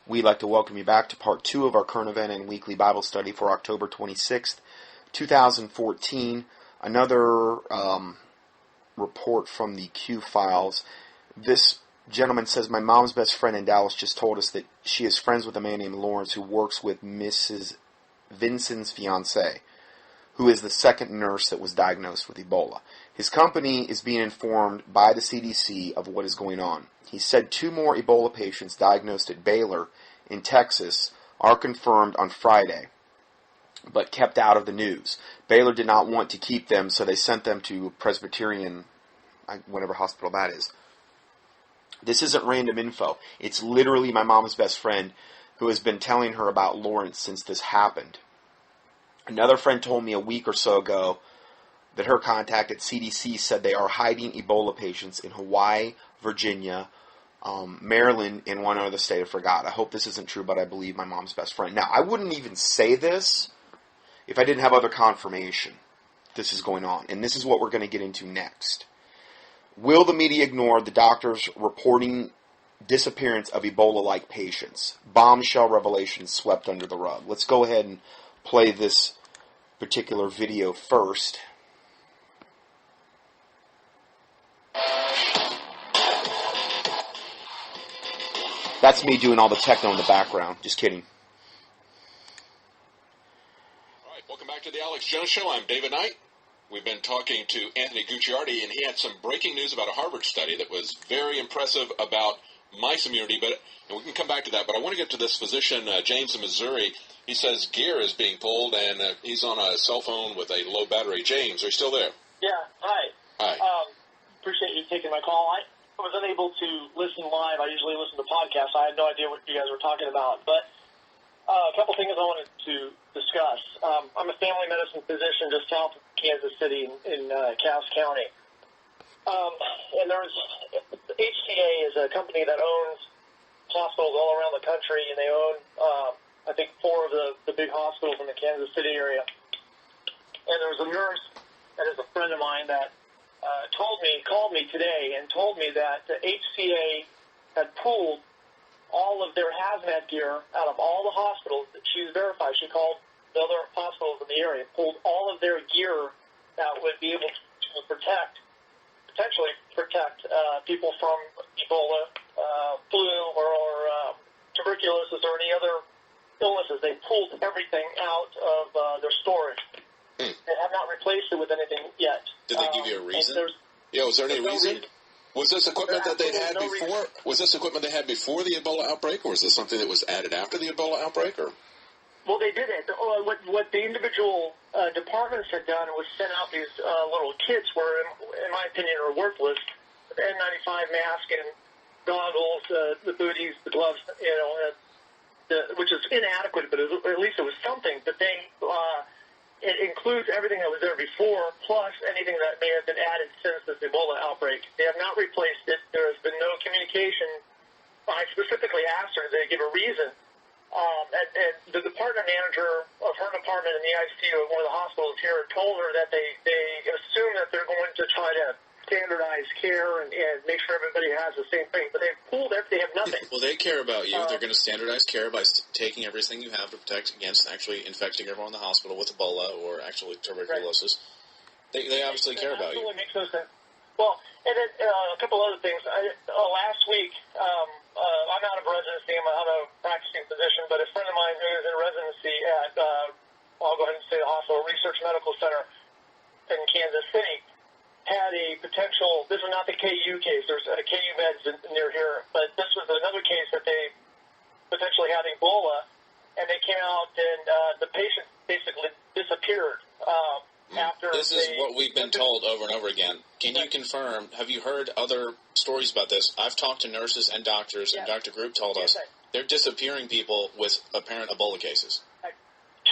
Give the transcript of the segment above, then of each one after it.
We'd like to welcome you back to part 2 of our current event and weekly Bible study for October 26th, 2014. Another report from the Q files. This gentleman says, my mom's best friend in Dallas just told us that she is friends with a man named Lawrence who works with Mrs. Vincent's fiancé, who is the second nurse that was diagnosed with Ebola. His company is being informed by the CDC of what is going on. He said 2 more Ebola patients diagnosed at Baylor in Texas are confirmed on Friday, but kept out of the news. Baylor did not want to keep them, so they sent them to Presbyterian, whatever hospital that is. This isn't random info. It's literally my mom's best friend who has been telling her about Lawrence since this happened. Another friend told me a week or so ago that her contact at CDC said they are hiding Ebola patients in Hawaii, Virginia, Maryland, and one other state I forgot. I hope this isn't true, but I believe my mom's best friend. Now, I wouldn't even say this if I didn't have other confirmation this is going on. And this is what we're going to get into next. Will the media ignore the doctors reporting disappearance of Ebola-like patients? Bombshell revelations swept under the rug. Let's go ahead and play this particular video first. That's me doing all the techno in the background. Just kidding. All right, welcome back to the Alex Jones Show. I'm David Knight. We've been talking to Anthony Gucciardi, and he had some breaking news about a Harvard study that was very impressive about mice immunity, and we can come back to that. But I want to get to this physician, James in Missouri. He says gear is being pulled, and he's on a cell phone with a low battery. James, are you still there? Yeah, hi. Hi. Appreciate you taking my call. I was unable to listen live. I usually listen to podcasts. I had no idea what you guys were talking about. But a couple things I wanted to discuss. I'm a family medicine physician just south of Kansas City in Cass County. And there's HCA is a company that owns hospitals all around the country, and they own, I think, 4 of the big hospitals in the Kansas City area. And there was a nurse that is a friend of mine that called me today and told me that the HCA had pulled all of their hazmat gear out of all the hospitals that she's verified. She called the other hospitals in the area, pulled all of their gear that would be able to potentially protect people from Ebola, flu, or tuberculosis, or any other illnesses. They pulled everything out of their storage. They have not replaced it with anything yet. Did they give you a reason? Yeah, was there any reason? Was this equipment that they had before? Was this equipment they had before the Ebola outbreak, or was this something that was added after the Ebola outbreak? Or well, they did it. What the individual departments had done was sent out these little kits, where, in my opinion, are worthless. The N95 mask and goggles, the booties, the gloves, which is inadequate, but at least it was something. But it includes everything that was there before, plus anything that may have been added since this Ebola outbreak. They have not replaced it. There has been no communication. I specifically asked her, did they give a reason? And the department manager of her department in the ICU of one of the hospitals here told her that they assume that they're going to try to standardize care and make sure everybody has the same thing. But they've pulled everything. They have nothing. Well, they care about you. They're going to standardize care by taking everything you have to protect against actually infecting everyone in the hospital with Ebola or actually tuberculosis. Right. They obviously care about you. Absolutely makes no sense. Well, and then a couple other things. Last week, I'm out of residency. I'm a practicing physician, but a friend of mine who is in residency at, I'll go ahead and say the hospital, Research Medical Center in Kansas City, had a potential, this is not the KU case, there's a KU meds near here, but this was another case that they potentially had Ebola, and they came out and the patient basically disappeared after This is what we've been told over and over again. Can you confirm, have you heard other stories about this? I've talked to nurses and doctors, and Dr. Group told us they're disappearing people with apparent Ebola cases.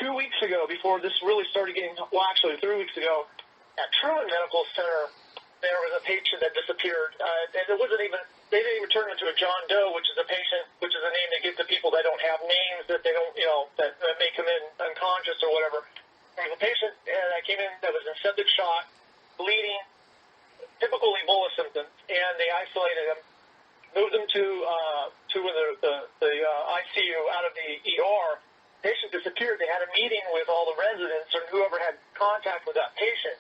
2 weeks ago, before this really started getting, well, actually 3 weeks ago, at Truman Medical Center, there was a patient that disappeared. And it wasn't even, they didn't even turn into a John Doe, which is a patient, which is a name they give to people that don't have names, that they don't, that may come in unconscious or whatever. There was a patient that came in that was in septic shock, bleeding, typical Ebola symptoms, and they isolated him. moved them to the ICU out of the ER. Patient disappeared. They had a meeting with all the residents and whoever had contact with that patient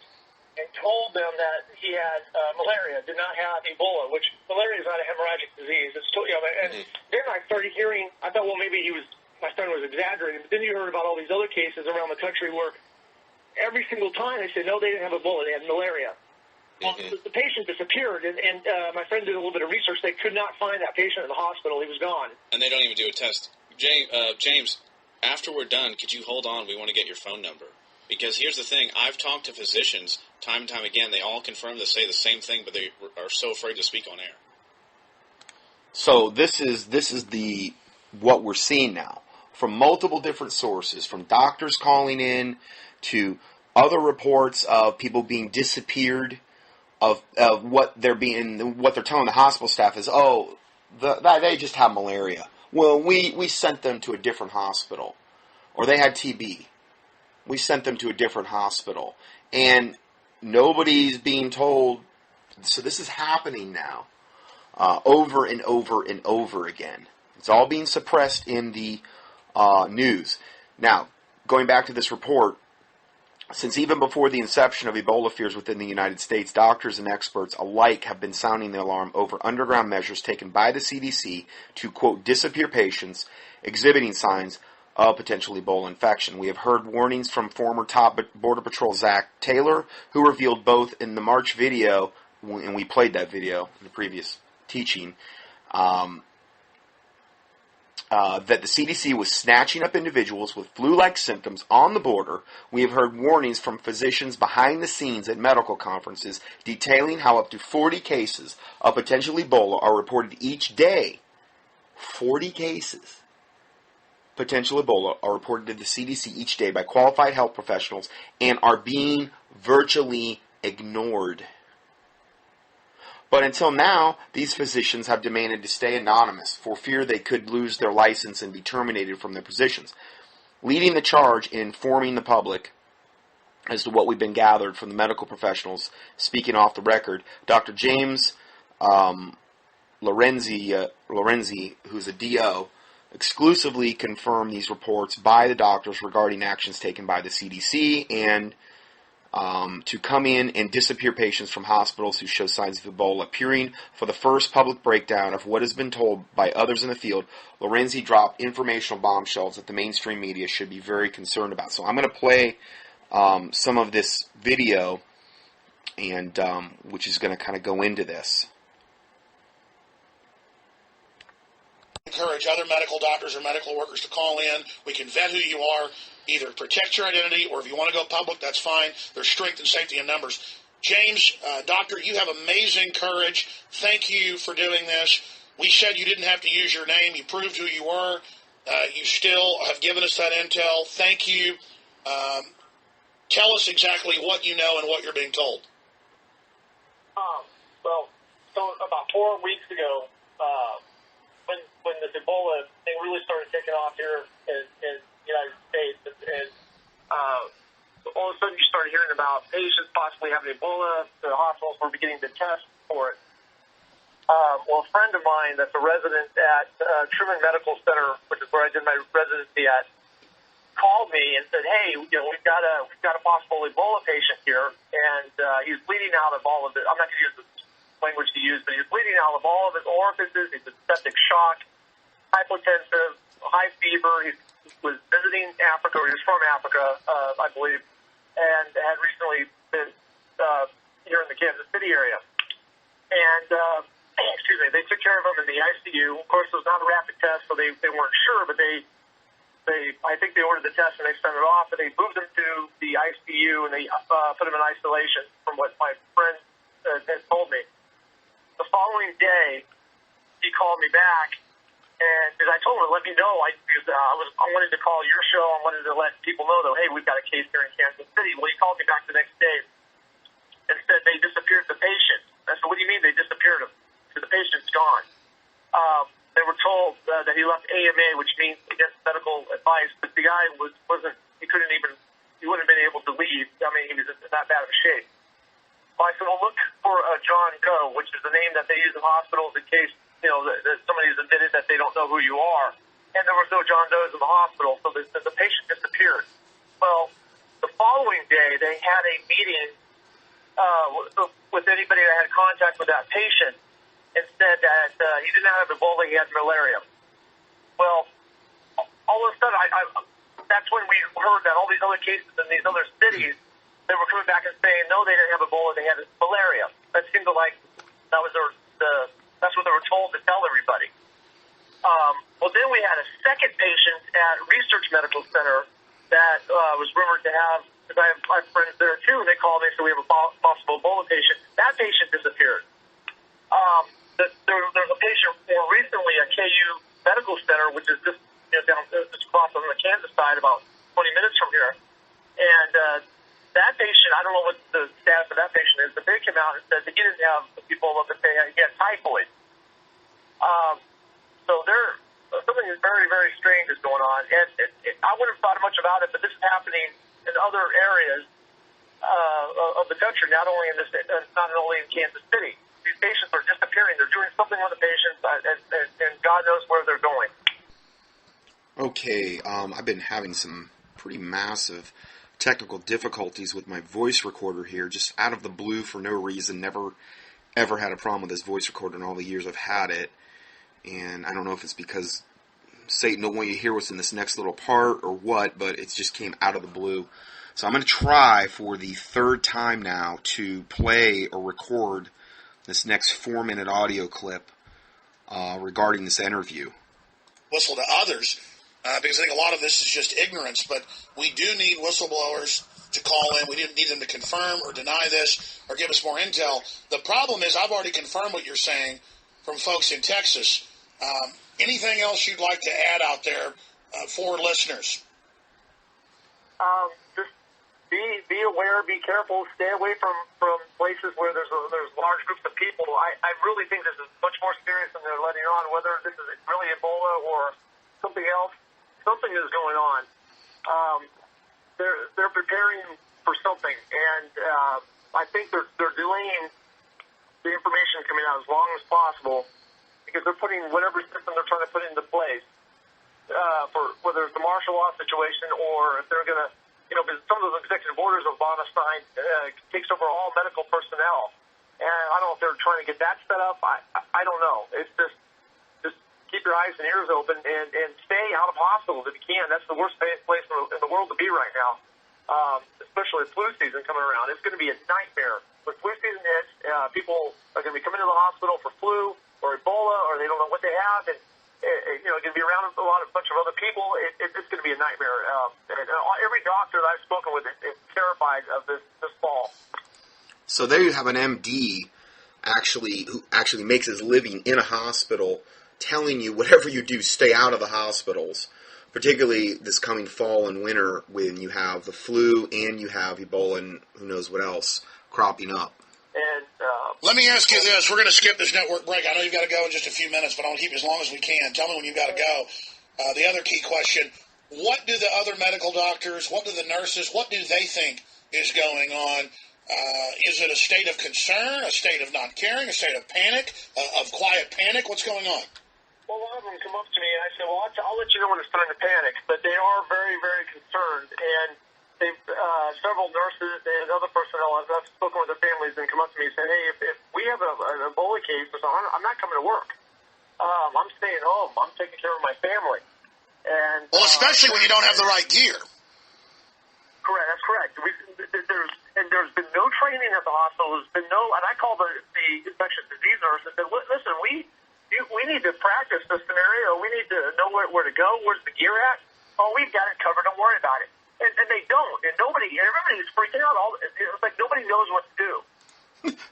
and told them that he had malaria, did not have Ebola, which malaria is not a hemorrhagic disease. It's still, and then I started hearing, I thought, well, maybe my son was exaggerating, but then you heard about all these other cases around the country where every single time they said, no, they didn't have Ebola, they had malaria. Well, the patient disappeared, and my friend did a little bit of research. They could not find that patient in the hospital. He was gone. And they don't even do a test. James, after we're done, could you hold on? We want to get your phone number. Because here's the thing. I've talked to physicians time and time again. They all confirm to say the same thing, but they are so afraid to speak on air. So this is what we're seeing now from multiple different sources, from doctors calling in to other reports of people being disappeared, of what they're telling the hospital staff is, they just have malaria. Well, we sent them to a different hospital, or they had TB. We sent them to a different hospital, and nobody's being told. So this is happening now, over and over and over again. It's all being suppressed in the news. Now, going back to this report, since even before the inception of Ebola fears within the United States, doctors and experts alike have been sounding the alarm over underground measures taken by the CDC to, quote, disappear patients exhibiting signs of potential Ebola infection. We have heard warnings from former top Border Patrol Zach Taylor, who revealed both in the March video, and we played that video in the previous teaching, that the CDC was snatching up individuals with flu-like symptoms on the border. We have heard warnings from physicians behind the scenes at medical conferences detailing how up to 40 cases of potential Ebola are reported each day. 40 cases. Potential Ebola are reported to the CDC each day by qualified health professionals and are being virtually ignored. But until now, these physicians have demanded to stay anonymous for fear they could lose their license and be terminated from their positions. Leading the charge in informing the public as to what we've been gathered from the medical professionals, speaking off the record, Dr. James Lorenzi, who's a DO, exclusively confirmed these reports by the doctors regarding actions taken by the CDC and to come in and disappear patients from hospitals who show signs of Ebola. Appearing for the first public breakdown of what has been told by others in the field, Lorenzi dropped informational bombshells that the mainstream media should be very concerned about. So I'm going to play some of this video, and which is going to kind of go into this. Encourage other medical doctors or medical workers to call in. We can vet who you are, either protect your identity, or if you want to go public, that's fine. There's strength and safety in numbers. James, doctor, you have amazing courage. Thank you for doing this. We said you didn't have to use your name. You proved who you were. You still have given us that intel. Thank you. Tell us exactly what you know and what you're being told. So about 4 weeks ago, when this Ebola thing really started taking off here in the United States, and all of a sudden you started hearing about patients possibly having Ebola. The hospitals were beginning to test for it. Well, a friend of mine that's a resident at Truman Medical Center, which is where I did my residency at, called me and said, "Hey, we've got a possible Ebola patient here, and he's bleeding out of all of it. I'm not going to use the language to use, but he's bleeding out of all of his orifices. He's in septic shock, hypotensive, high fever. He was visiting Africa, or he was from Africa, I believe, and had recently been here in the Kansas City area. And they took care of him in the ICU. Of course, it was not a rapid test, so they weren't sure, but I think they ordered the test and they sent it off, and they moved him to the ICU and they put him in isolation, from what my friend had told me. The following day, he called me back, and I told him to let me know. I wanted to call your show. I wanted to let people know that, hey, we've got a case here in Kansas City. Well, he called me back the next day and said they disappeared the patient. I said, what do you mean they disappeared him? The patient's gone. They were told that he left AMA, which means against medical advice, but the guy wouldn't have been able to leave. I mean, he was in that bad of a shape. Well, I said, well, look for John Doe, which is the name that they use in hospitals in case that somebody's admitted that they don't know who you are, and there was no John Doe's in the hospital, so the patient disappeared. Well, the following day, they had a meeting with anybody that had contact with that patient and said that he did not have Ebola, he had malaria. Well, all of a sudden, that's when we heard that all these other cases in these other cities, they were coming back and saying, no, they didn't have Ebola, they had malaria. That seemed like that's what they were told to tell everybody. Well, then we had a second patient at Research Medical Center that was rumored to have, because I have friends there too, and they called me and said we have a possible Ebola patient. That patient disappeared. There's a patient more recently at KU Medical Center, which is just down just across on the Kansas side, about 20 minutes from here. And that patient, I don't know what the status of that patient is, but they came out and said that he didn't have Ebola, but he had typhoid. So something is very, very strange is going on. And I wouldn't have thought much about it, but this is happening in other areas of the country, not only in Kansas City. These patients are disappearing. They're doing something with the patients, and God knows where they're going. Okay, I've been having some pretty massive technical difficulties with my voice recorder here, just out of the blue for no reason. Never, ever had a problem with this voice recorder in all the years I've had it. And I don't know if it's because Satan don't want you to hear what's in this next little part or what, but it just came out of the blue. So I'm going to try for the third time now to play or record this next 4-minute audio clip regarding this interview. Whistle to others, because I think a lot of this is just ignorance, but we do need whistleblowers to call in. We didn't need them to confirm or deny this or give us more intel. The problem is I've already confirmed what you're saying from folks in Texas. Anything else you'd like to add out there for listeners? Just be aware, be careful, stay away from places where there's large groups of people. I really think this is much more serious than they're letting on, whether this is really Ebola or something else. Something is going on. They're preparing for something, and I think they're delaying the information coming out as long as possible, because they're putting whatever system they're trying to put into place for whether it's the martial law situation or if they're going to, because some of those executive orders Obama signed takes over all medical personnel. And I don't know if they're trying to get that set up. I don't know. It's just keep your eyes and ears open and stay out of hospitals if you can. That's the worst place in the world to be right now, especially with flu season coming around. It's going to be a nightmare. When flu season hits, people are going to be coming to the hospital for flu or Ebola, or they don't know what they have, and going to be around a bunch of other people. It's going to be a nightmare. And every doctor that I've spoken with is terrified of this fall. So there you have an MD who actually makes his living in a hospital, telling you whatever you do, stay out of the hospitals, particularly this coming fall and winter when you have the flu and you have Ebola and who knows what else cropping up. And let me ask you this. We're going to skip this network break. I know you've got to go in just a few minutes, but I want to keep you as long as we can. Tell me when you've got to go. The other key question, what do the other medical doctors, what do the nurses, what do they think is going on? Is it a state of concern, a state of not caring, a state of panic, of quiet panic? What's going on? Well, a lot of them come up to me, and I say, well, I'll let you know when it's time to panic. But they are very, very concerned, and several nurses and other personnel, I've spoken with their families, and come up to me and say, hey, if we have an Ebola case, I'm not coming to work. I'm staying home. I'm taking care of my family. And well, especially when you don't have the right gear. Correct. That's correct. There's been no training at the hospital. There's been no, and I called the infectious disease nurse and said, listen, we need to practice this scenario. We need to know where to go. Where's the gear at? Oh, we've got it covered. Don't worry about it. And they don't. And everybody's freaking out. It's like nobody knows what to do.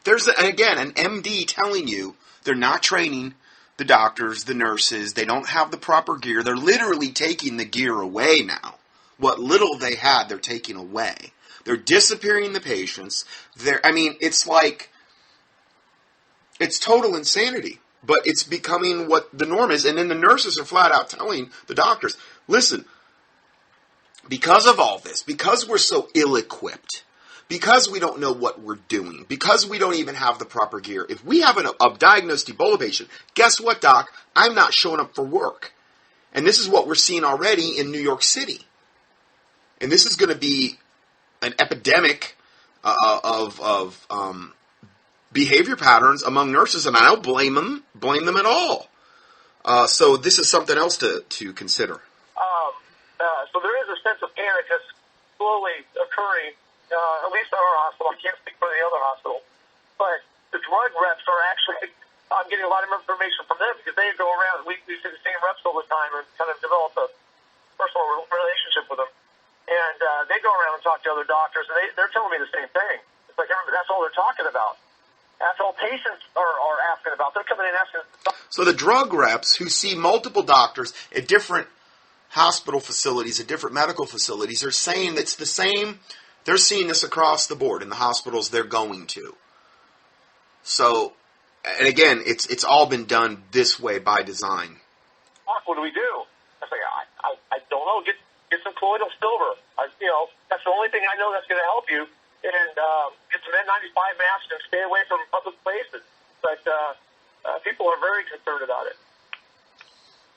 There's, again, an MD telling you they're not training the doctors, the nurses. They don't have the proper gear. They're literally taking the gear away now. What little they had, they're taking away. They're disappearing the patients. It's like, it's total insanity. But it's becoming what the norm is. And then the nurses are flat out telling the doctors, listen, because of all this, because we're so ill-equipped, because we don't know what we're doing, because we don't even have the proper gear, if we have a diagnosed Ebola patient, guess what, Doc? I'm not showing up for work. And this is what we're seeing already in New York City. And this is going to be an epidemic of behavior patterns among nurses, and I don't blame them at all. So this is something else to consider. So there is a sense of panic that's slowly occurring, at least at our hospital. I can't speak for the other hospital. But the drug reps are actually, I'm getting a lot of information from them because they go around, we see the same reps all the time and kind of develop a personal relationship with them. And they go around and talk to other doctors, and they're telling me the same thing. It's like that's all they're talking about. That's all patients are asking about. They're coming in asking. So the drug reps who see multiple doctors at different hospital facilities, at different medical facilities, are saying it's the same. They're seeing this across the board in the hospitals they're going to. So, and again, it's all been done this way by design. What do we do? I say, I don't know. Get some colloidal silver. That's the only thing I know that's going to help you. And get some N95 masks and stay away from public places. But people are very concerned about it.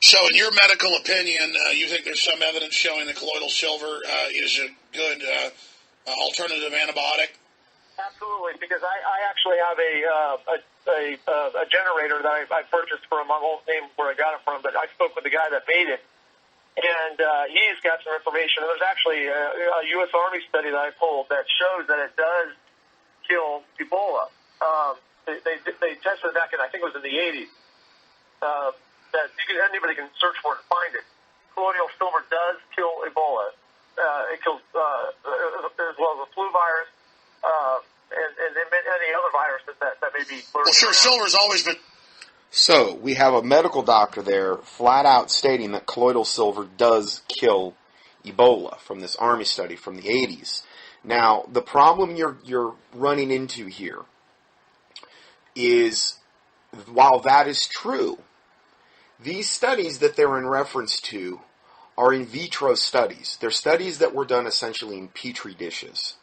So, in your medical opinion, you think there's some evidence showing that colloidal silver is a good alternative antibiotic? Absolutely, because I actually have a generator that I purchased from, I won't name where I got it from, but I spoke with the guy that made it, and he's got some information. There's actually a U.S. Army study that I pulled that shows that it does kill Ebola. They tested it back in, I think it was in the 80s. That anybody can search for it and find it. Colloidal silver does kill Ebola. It kills as well as the flu virus and any other viruses that may be. Well, sure, silver's always been. So we have a medical doctor there flat out stating that colloidal silver does kill Ebola from this Army study from the 80s. Now, the problem you're running into here is, while that is true, these studies that they're in reference to are in vitro studies. They're studies that were done essentially in petri dishes.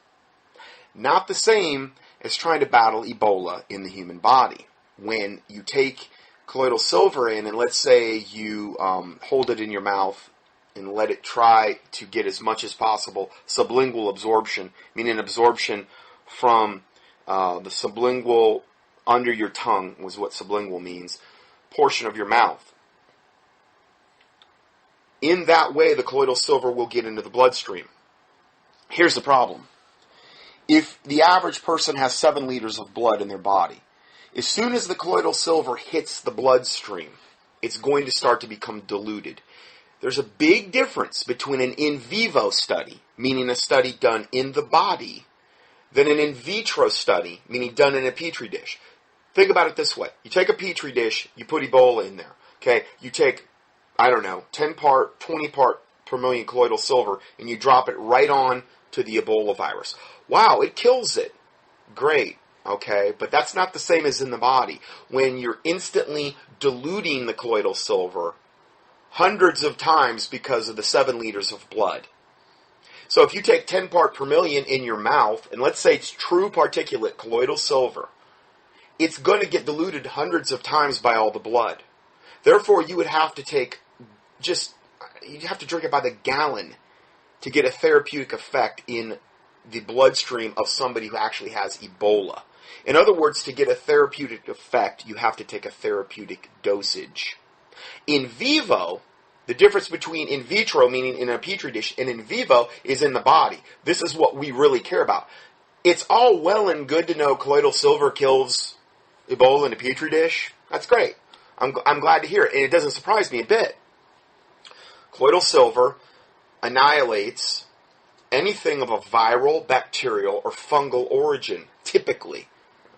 Not the same as trying to battle Ebola in the human body. When you take colloidal silver in, and let's say you hold it in your mouth and let it try to get as much as possible sublingual absorption, meaning absorption from the sublingual, under your tongue was what sublingual means, portion of your mouth. In that way, the colloidal silver will get into the bloodstream. Here's the problem. If the average person has 7 liters of blood in their body, as soon as the colloidal silver hits the bloodstream, it's going to start to become diluted. There's a big difference between an in vivo study, meaning a study done in the body, than an in vitro study, meaning done in a petri dish. Think about it this way. You take a petri dish, you put Ebola in there. Okay, you take, 10 part, 20 part per million colloidal silver, and you drop it right on to the Ebola virus. Wow, it kills it. Great, okay, but that's not the same as in the body. When you're instantly diluting the colloidal silver hundreds of times because of the 7 liters of blood. So if you take 10 part per million in your mouth, and let's say it's true particulate colloidal silver, it's going to get diluted hundreds of times by all the blood. Therefore, you would have to you'd have to drink it by the gallon to get a therapeutic effect in the bloodstream of somebody who actually has Ebola. In other words, to get a therapeutic effect, you have to take a therapeutic dosage. In vivo, the difference between in vitro, meaning in a petri dish, and in vivo is in the body. This is what we really care about. It's all well and good to know colloidal silver kills Ebola in a petri dish. That's great. I'm glad to hear it, and it doesn't surprise me a bit. Colloidal silver annihilates anything of a viral, bacterial, or fungal origin, typically.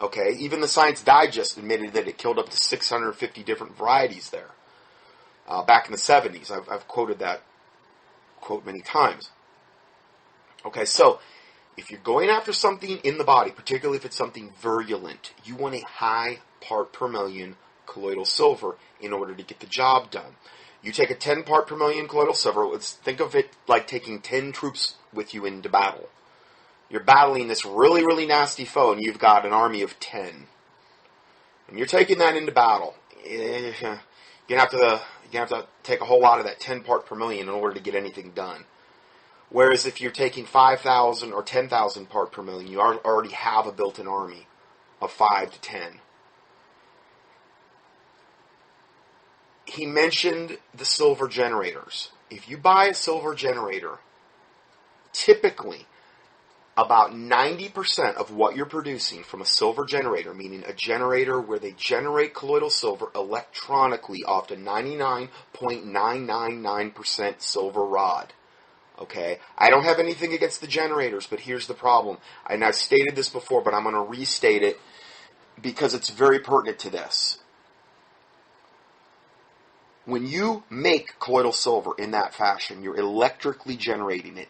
Okay, even the Science Digest admitted that it killed up to 650 different varieties there. Back in the 70s, I've quoted that quote many times. Okay, so if you're going after something in the body, particularly if it's something virulent, you want a high part per million colloidal silver in order to get the job done. You take a 10 part per million colloidal silver, let's think of it like taking 10 troops with you into battle. You're battling this really, really nasty foe, and you've got an army of 10. And you're taking that into battle. You're gonna have to take a whole lot of that 10 part per million in order to get anything done. Whereas if you're taking 5,000 or 10,000 part per million, you already have a built-in army of 5 to 10. He mentioned the silver generators. If you buy a silver generator, typically about 90% of what you're producing from a silver generator, meaning a generator where they generate colloidal silver electronically off to 99.999% silver rod. Okay? I don't have anything against the generators, but here's the problem. And I've stated this before, but I'm going to restate it because it's very pertinent to this. When you make colloidal silver in that fashion, you're electrically generating it.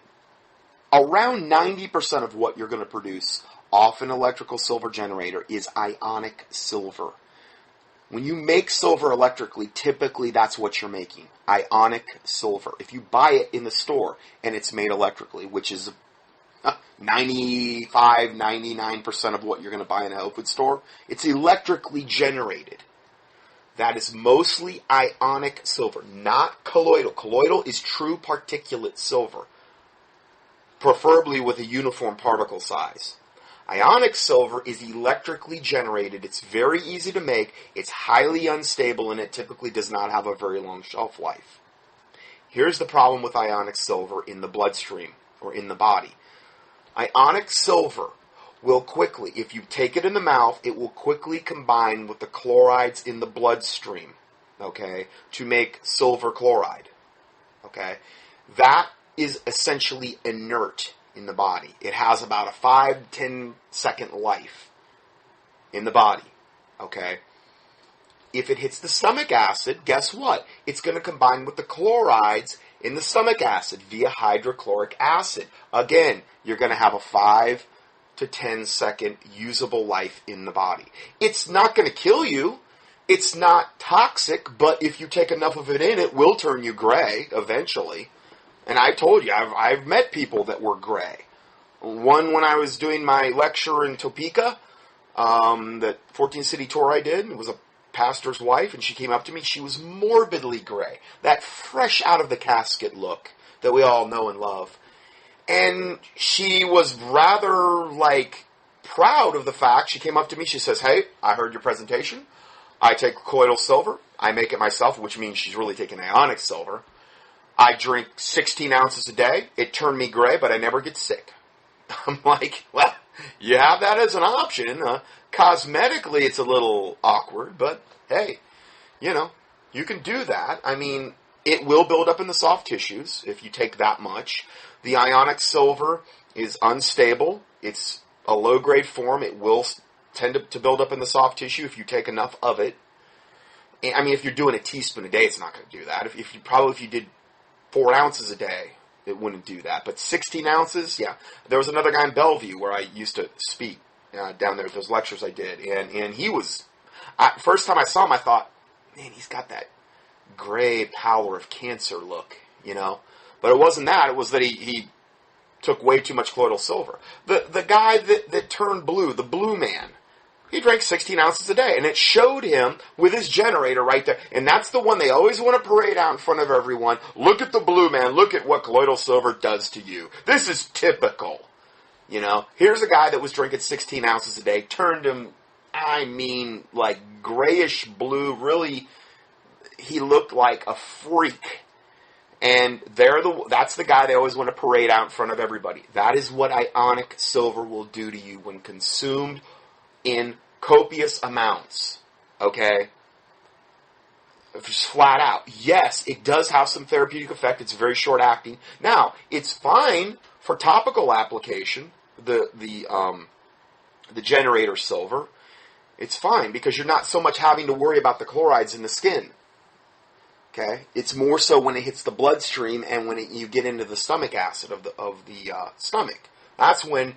Around 90% of what you're going to produce off an electrical silver generator is ionic silver. When you make silver electrically, typically that's what you're making, ionic silver. If you buy it in the store and it's made electrically, which is 99% of what you're going to buy in a health food store, it's electrically generated. That is mostly ionic silver, not colloidal. Colloidal is true particulate silver, preferably with a uniform particle size. Ionic silver is electrically generated. It's very easy to make. It's highly unstable, and it typically does not have a very long shelf life. Here's the problem with ionic silver in the bloodstream or in the body. Ionic silver will quickly, if you take it in the mouth, it will quickly combine with the chlorides in the bloodstream, okay, to make silver chloride, okay? That is essentially inert in the body. It has about a 5-10 second life in the body, okay? If it hits the stomach acid, guess what? It's going to combine with the chlorides in the stomach acid via hydrochloric acid. Again, you're going to have a 5 to 10 second usable life in the body. It's not going to kill you. It's not toxic, but if you take enough of it in, it will turn you gray eventually. And I told you, I've met people that were gray. One when I was doing my lecture in Topeka, that 14 city tour I did, it was a pastor's wife, and she came up to me. She was morbidly gray. That fresh out of the casket look that we all know and love. And she was rather, proud of the fact. She came up to me. She says, "Hey, I heard your presentation. I take colloidal silver. I make it myself," which means she's really taking ionic silver. "I drink 16 ounces a day. It turned me gray, but I never get sick." I'm like, well, you have that as an option. Cosmetically, it's a little awkward, but hey, you can do that. I mean, it will build up in the soft tissues if you take that much. The ionic silver is unstable. It's a low-grade form. It will tend to build up in the soft tissue if you take enough of it. I mean, if you're doing a teaspoon a day, it's not going to do that. If you did 4 ounces a day, it wouldn't do that. But 16 ounces, yeah. There was another guy in Bellevue where I used to speak down there at those lectures I did. And he was, first time I saw him, I thought, man, he's got that gray pallor of cancer look, But it wasn't that. It was that he took way too much colloidal silver. The guy that turned blue, the blue man, he drank 16 ounces a day. And it showed him with his generator right there. And that's the one they always want to parade out in front of everyone. Look at the blue man. Look at what colloidal silver does to you. This is typical. Here's a guy that was drinking 16 ounces a day. Turned him, grayish blue. Really, he looked like a freak. And that's the guy they always want to parade out in front of everybody. That is what ionic silver will do to you when consumed in copious amounts. Okay? Just flat out. Yes, it does have some therapeutic effect. It's very short acting. Now, it's fine for topical application, the generator silver. It's fine because you're not so much having to worry about the chlorides in the skin. Okay, it's more so when it hits the bloodstream and when you get into the stomach acid of the stomach. That's when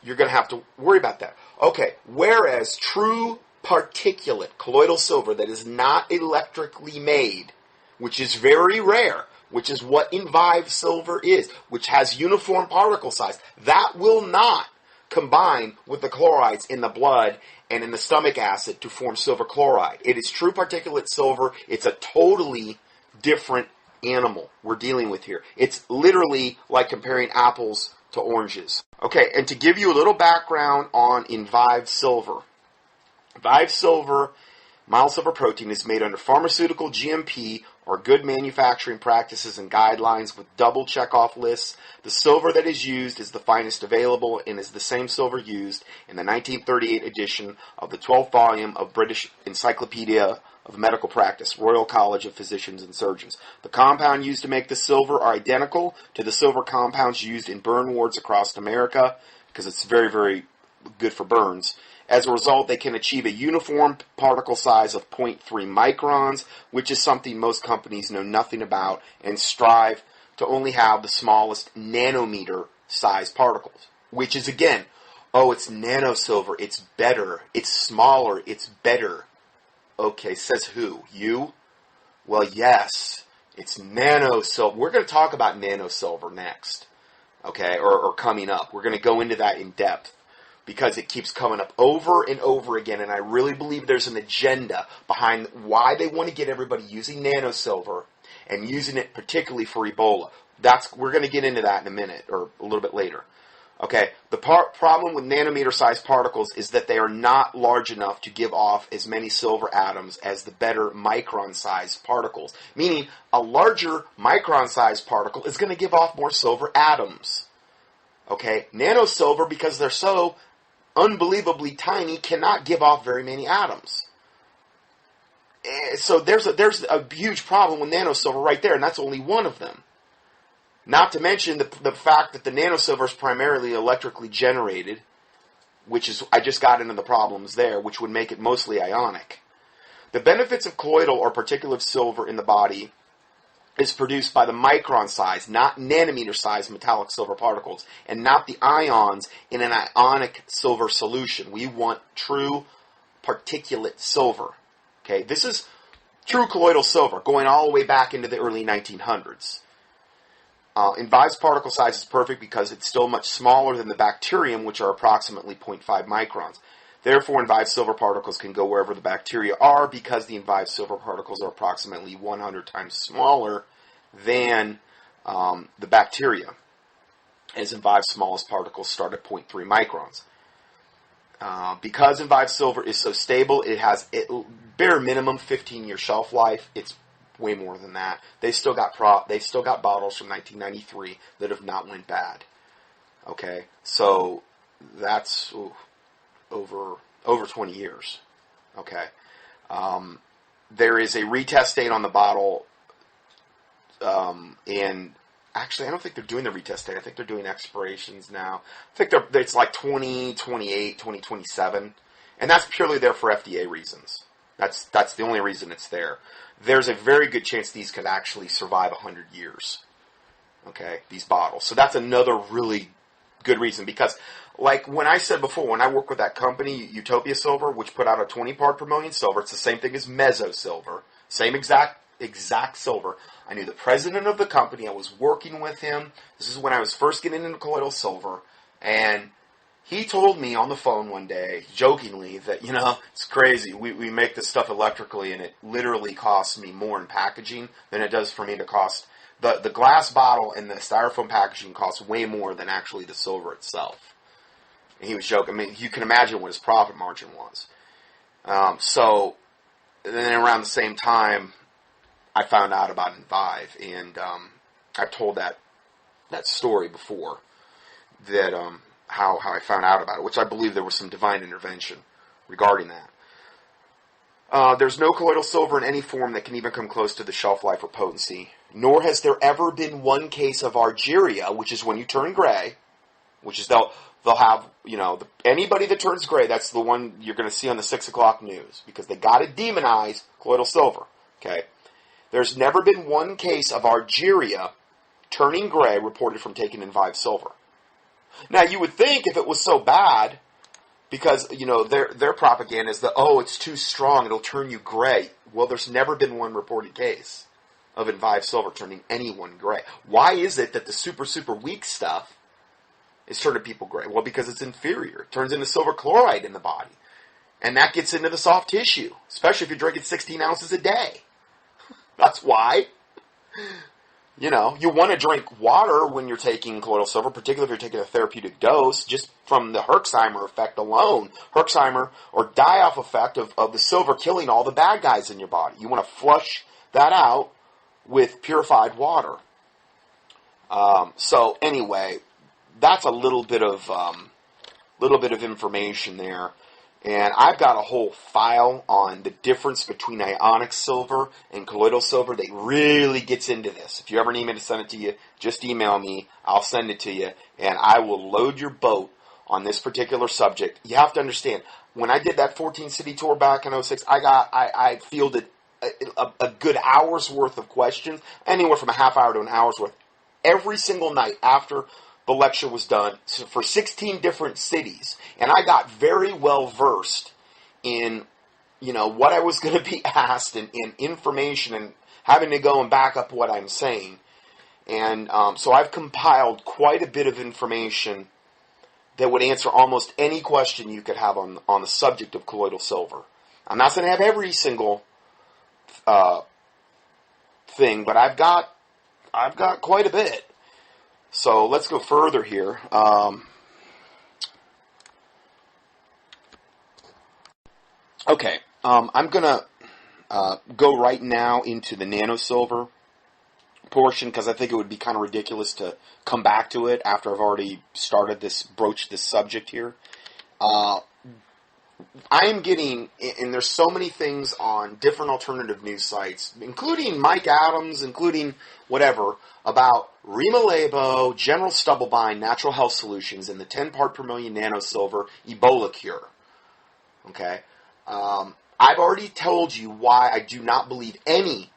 you're going to have to worry about that. Okay, whereas true particulate colloidal silver that is not electrically made, which is very rare, which is what Invive Silver is, which has uniform particle size, that will not combine with the chlorides in the blood and in the stomach acid to form silver chloride. It is true particulate silver. It's a totally different animal we're dealing with here. It's literally like comparing apples to oranges. Okay, and to give you a little background on Invive Silver. Invive Silver, mild silver protein, is made under pharmaceutical GMP or good manufacturing practices and guidelines with double checkoff lists. The silver that is used is the finest available and is the same silver used in the 1938 edition of the 12th volume of British Encyclopedia of Medical Practice, Royal College of Physicians and Surgeons. The compound used to make the silver are identical to the silver compounds used in burn wards across America because it's very, very good for burns. As a result, they can achieve a uniform particle size of 0.3 microns, which is something most companies know nothing about and strive to only have the smallest nanometer size particles, which is, again, oh, it's nano silver, it's better, it's smaller, it's better. Okay, says who? You? Well, yes, it's nano silver. We're going to talk about nano silver next, okay, or coming up. We're going to go into that in depth, because it keeps coming up over and over again, and I really believe there's an agenda behind why they want to get everybody using nanosilver and using it particularly for Ebola. We're going to get into that in a minute, or a little bit later. Okay, the problem with nanometer-sized particles is that they are not large enough to give off as many silver atoms as the better micron-sized particles, meaning a larger micron-sized particle is going to give off more silver atoms. Okay, nanosilver, because they're so unbelievably tiny, cannot give off very many atoms. So there's a huge problem with nanosilver right there, and that's only one of them. Not to mention the fact that the nanosilver is primarily electrically generated, which is, I just got into the problems there, which would make it mostly ionic. The benefits of colloidal or particulate silver in the body is produced by the micron size, not nanometer size metallic silver particles, and not the ions in an ionic silver solution. We want true particulate silver. Okay, this is true colloidal silver, going all the way back into the early 1900s. Invive's particle size is perfect because it's still much smaller than the bacterium, which are approximately 0.5 microns. Therefore, Invive silver particles can go wherever the bacteria are because the Invive silver particles are approximately 100 times smaller than the bacteria, as Invive's smallest particles start at 0.3 microns. Because Invive silver is so stable, it has bare minimum 15-year shelf life. It's way more than that. They've still got bottles from 1993 that have not went bad. Okay, so that's over 20 years. Okay, there is a retest date on the bottle, and actually, I don't think they're doing the retest date. I think they're doing expirations now. I think it's like 2028, 2027, and that's purely there for FDA reasons. That's the only reason it's there. There's a very good chance these could actually survive 100 years. Okay, these bottles. So that's another really good reason, because like when I said before, when I work with that company, Utopia Silver, which put out a 20 part per million silver, it's the same thing as Meso Silver, same exact silver. I knew the president of the company. I was working with him. This is when I was first getting into colloidal silver, and he told me on the phone one day, jokingly, that, it's crazy. We make this stuff electrically, and it literally costs me more in packaging than it does for me to cost. The glass bottle and the styrofoam packaging costs way more than actually the silver itself. And he was joking. I mean, you can imagine what his profit margin was. So, then around the same time, I found out about Invive, and I've told that story before, that how I found out about it, which I believe there was some divine intervention regarding that. There's no colloidal silver in any form that can even come close to the shelf life or potency, nor has there ever been one case of argyria, which is when you turn gray, which is they'll have, anybody that turns gray, that's the one you're going to see on the 6 o'clock news, because they got to demonize colloidal silver, okay? There's never been one case of argyria turning gray reported from taking Invive silver. Now, you would think if it was so bad, because, their propaganda is that, it's too strong, it'll turn you gray. Well, there's never been one reported case. of imbibed silver turning anyone gray. Why is it that the super, super weak stuff is turning people gray? Well, because it's inferior. It turns into silver chloride in the body. And that gets into the soft tissue, especially if you're drinking 16 ounces a day. That's why. You know, you want to drink water when you're taking colloidal silver, particularly if you're taking a therapeutic dose, just from the Herxheimer effect alone. Herxheimer, or die-off effect of the silver killing all the bad guys in your body. You want to flush that out with purified water. So anyway, that's a little bit of information there. And I've got a whole file on the difference between Ionic silver and colloidal silver that really gets into this. If you ever need me to send it to you, just email me. I'll send it to you, and I will load your boat on this particular subject. You have to understand, when I did that 14-city tour back in 2006, I fielded a good hour's worth of questions, anywhere from a half hour to an hour's worth, every single night after the lecture was done, for 16 different cities, and I got very well versed in, you know, what I was going to be asked and information, and having to go and back up what I'm saying. And so I've compiled quite a bit of information that would answer almost any question you could have on the subject of colloidal silver. I'm not going to have every single thing, but I've got quite a bit. So let's go further here. Okay, I'm going to go right now into the Nano Silver portion, because I think it would be kind of ridiculous to come back to it after I've already broached this subject here. I am getting, and there's so many things on different alternative news sites, including Mike Adams, including whatever, about Rima Laibow, General Stubblebine, Natural Health Solutions, and the 10 part per million Nano Silver Ebola cure. Okay? I've already told you why I do not believe any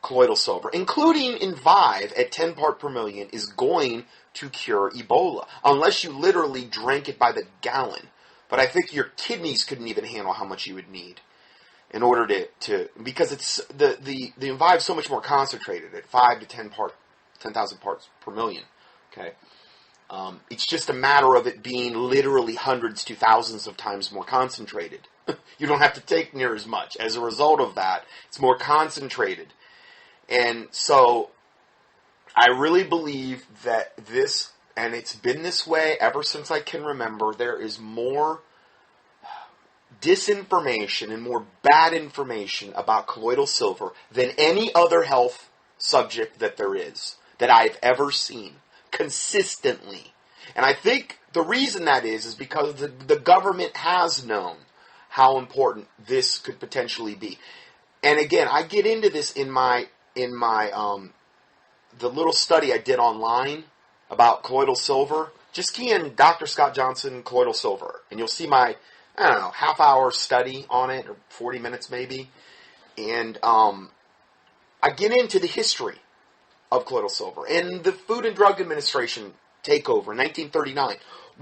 colloidal silver, including Invive at 10 part per million, is going to cure Ebola, unless you literally drank it by the gallon. But I think your kidneys couldn't even handle how much you would need in order to because it's the Invive is so much more concentrated at 5 to 10,000 parts per million. Okay, it's just a matter of it being literally hundreds to thousands of times more concentrated. You don't have to take near as much. As a result of that, it's more concentrated, and so I really believe that this. And it's been this way ever since I can remember. There is more disinformation and more bad information about colloidal silver than any other health subject that there is, that I've ever seen, consistently. And I think the reason that is because the government has known how important this could potentially be. And again, I get into this in my the little study I did online about colloidal silver. Just key in Dr. Scott Johnson colloidal silver, and you'll see my, I don't know, half-hour study on it, or 40 minutes maybe. And I get into the history of colloidal silver and the Food and Drug Administration takeover in 1939.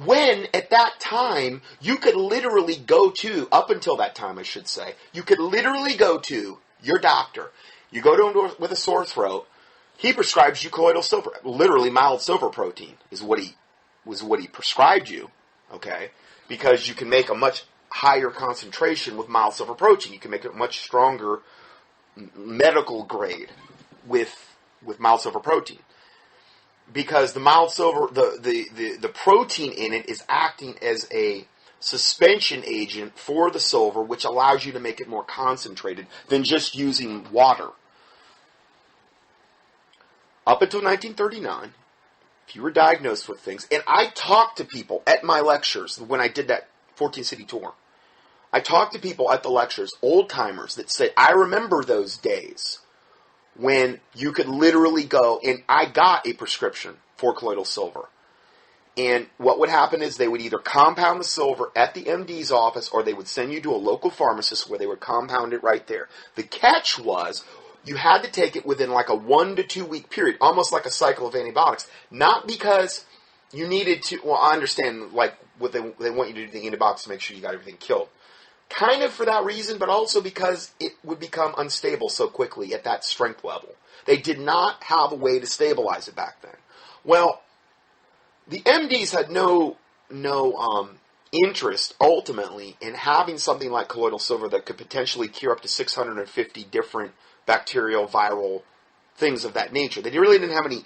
When, at that time, you could literally go to, up until that time I should say, you could literally go to your doctor. You go to him with a sore throat. He prescribes you colloidal silver, literally mild silver protein is what he prescribed you, okay? Because you can make a much higher concentration with mild silver protein. You can make it much stronger medical grade with mild silver protein. Because the mild silver, the protein in it is acting as a suspension agent for the silver, which allows you to make it more concentrated than just using water. Up until 1939, if you were diagnosed with things, and I talked to people at my lectures when I did that 14-city tour. I talked to people at the lectures, old-timers, that said, I remember those days when you could literally go, and I got a prescription for colloidal silver. And what would happen is they would either compound the silver at the MD's office, or they would send you to a local pharmacist where they would compound it right there. The catch was, you had to take it within like a 1 to 2 week period, almost like a cycle of antibiotics. Not because you needed to, well, I understand like what they want you to do the antibiotics to make sure you got everything killed. kind of for that reason, but also because it would become unstable so quickly at that strength level. They did not have a way to stabilize it back then. Well, the MDs had no interest, ultimately, in having something like colloidal silver that could potentially cure up to 650 different bacterial, viral things of that nature. They really didn't have any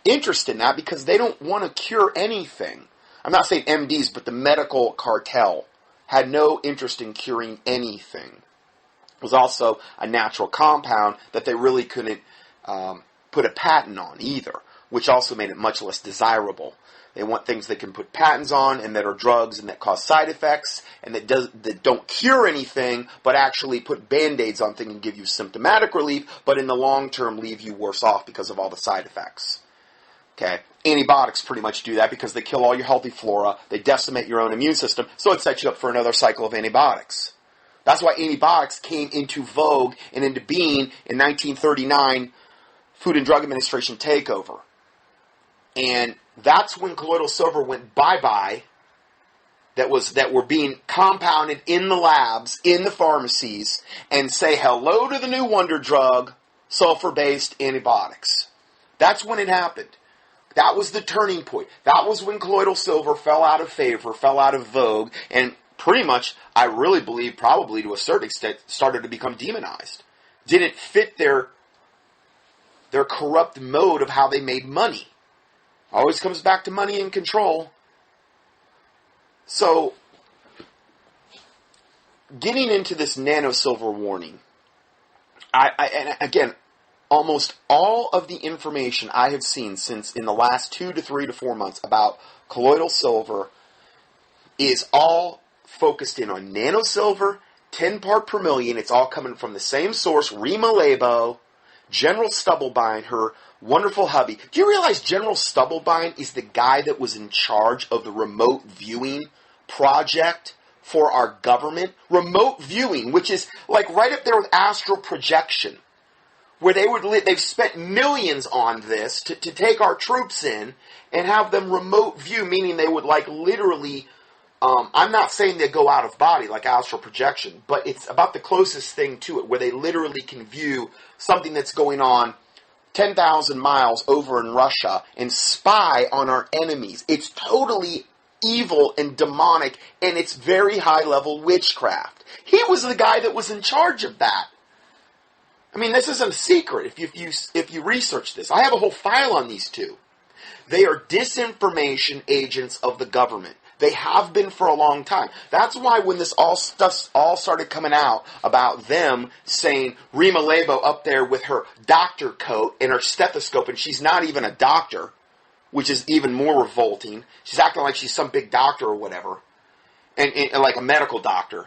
interest in that because they don't want to cure anything. I'm not saying MDs, but the medical cartel had no interest in curing anything. It was also a natural compound that they really couldn't put a patent on either, which also made it much less desirable. They want things they can put patents on and that are drugs and that cause side effects and that don't cure anything, but actually put Band-Aids on things and give you symptomatic relief, but in the long term leave you worse off because of all the side effects. Okay, antibiotics pretty much do that because they kill all your healthy flora, they decimate your own immune system, so it sets you up for another cycle of antibiotics. That's why antibiotics came into vogue and into being in 1939, Food and Drug Administration takeover. And that's when colloidal silver went bye-bye, that were being compounded in the labs, in the pharmacies, and say hello to the new wonder drug, sulfur-based antibiotics. That's when it happened. That was the turning point. That was when colloidal silver fell out of favor, fell out of vogue, and pretty much, I really believe, probably to a certain extent, started to become demonized. Didn't fit their corrupt mode of how they made money. Always comes back to money and control. So, getting into this Nano Silver warning, and again, almost all of the information I have seen since in the last 2 to 3 to 4 months about colloidal silver is all focused in on nano silver, 10 part per million. It's all coming from the same source, Rima Laibow, General Stubblebine, her wonderful hubby. Do you realize General Stubblebine is the guy that was in charge of the remote viewing project for our government? Remote viewing, which is like right up there with astral projection, where they've spent millions on this to take our troops in and have them remote view, meaning they would like literally, I'm not saying they go out of body like astral projection, but it's about the closest thing to it, where they literally can view something that's going on 10,000 miles over in Russia and spy on our enemies. It's totally evil and demonic, and it's very high-level witchcraft. He was the guy that was in charge of that. I mean, this isn't a secret if you research this. I have a whole file on these two. They are disinformation agents of the government. They have been for a long time. That's why when this all started coming out about them saying Rima Laibow up there with her doctor coat and her stethoscope, and she's not even a doctor, which is even more revolting. She's acting like she's some big doctor or whatever, and like a medical doctor.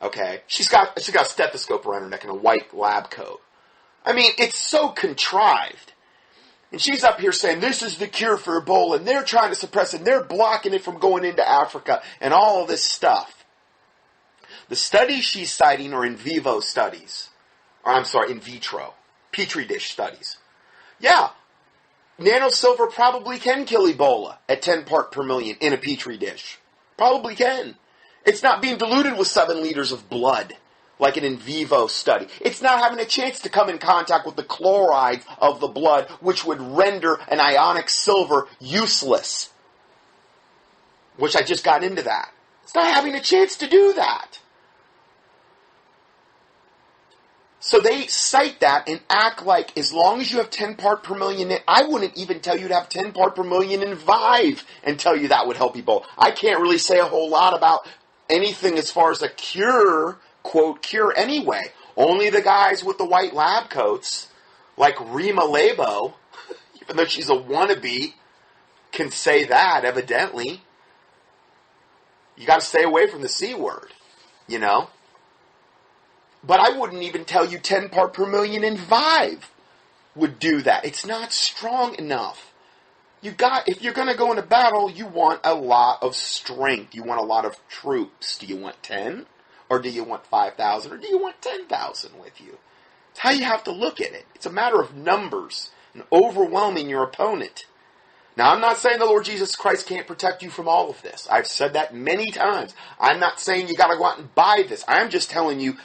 Okay, she's got a stethoscope around her neck and a white lab coat. I mean, it's so contrived. And she's up here saying, this is the cure for Ebola, and they're trying to suppress it, and they're blocking it from going into Africa, and all of this stuff. The studies she's citing are in vivo studies. Or, I'm sorry, in vitro. Petri dish studies. Yeah, nano silver probably can kill Ebola at 10 part per million in a Petri dish. Probably can. It's not being diluted with 7 liters of blood, like an in vivo study. It's not having a chance to come in contact with the chlorides of the blood, which would render an ionic silver useless. Which I just got into that. It's not having a chance to do that. So they cite that and act like as long as you have 10 part per million, I wouldn't even tell you to have 10 part per million in Vive and tell you that would help Ebola. I can't really say a whole lot about anything as far as a cure, quote, cure anyway. Only the guys with the white lab coats, like Rima Laibow, even though she's a wannabe, can say that, evidently. You got to stay away from the C word, you know? But I wouldn't even tell you 10 part per million in Vive would do that. It's not strong enough. If you're going to go into battle, you want a lot of strength. You want a lot of troops. Do you want 10? Or do you want 5,000? Or do you want 10,000 with you? It's how you have to look at it. It's a matter of numbers and overwhelming your opponent. Now, I'm not saying the Lord Jesus Christ can't protect you from all of this. I've said that many times. I'm not saying you got to go out and buy this. I'm just telling you,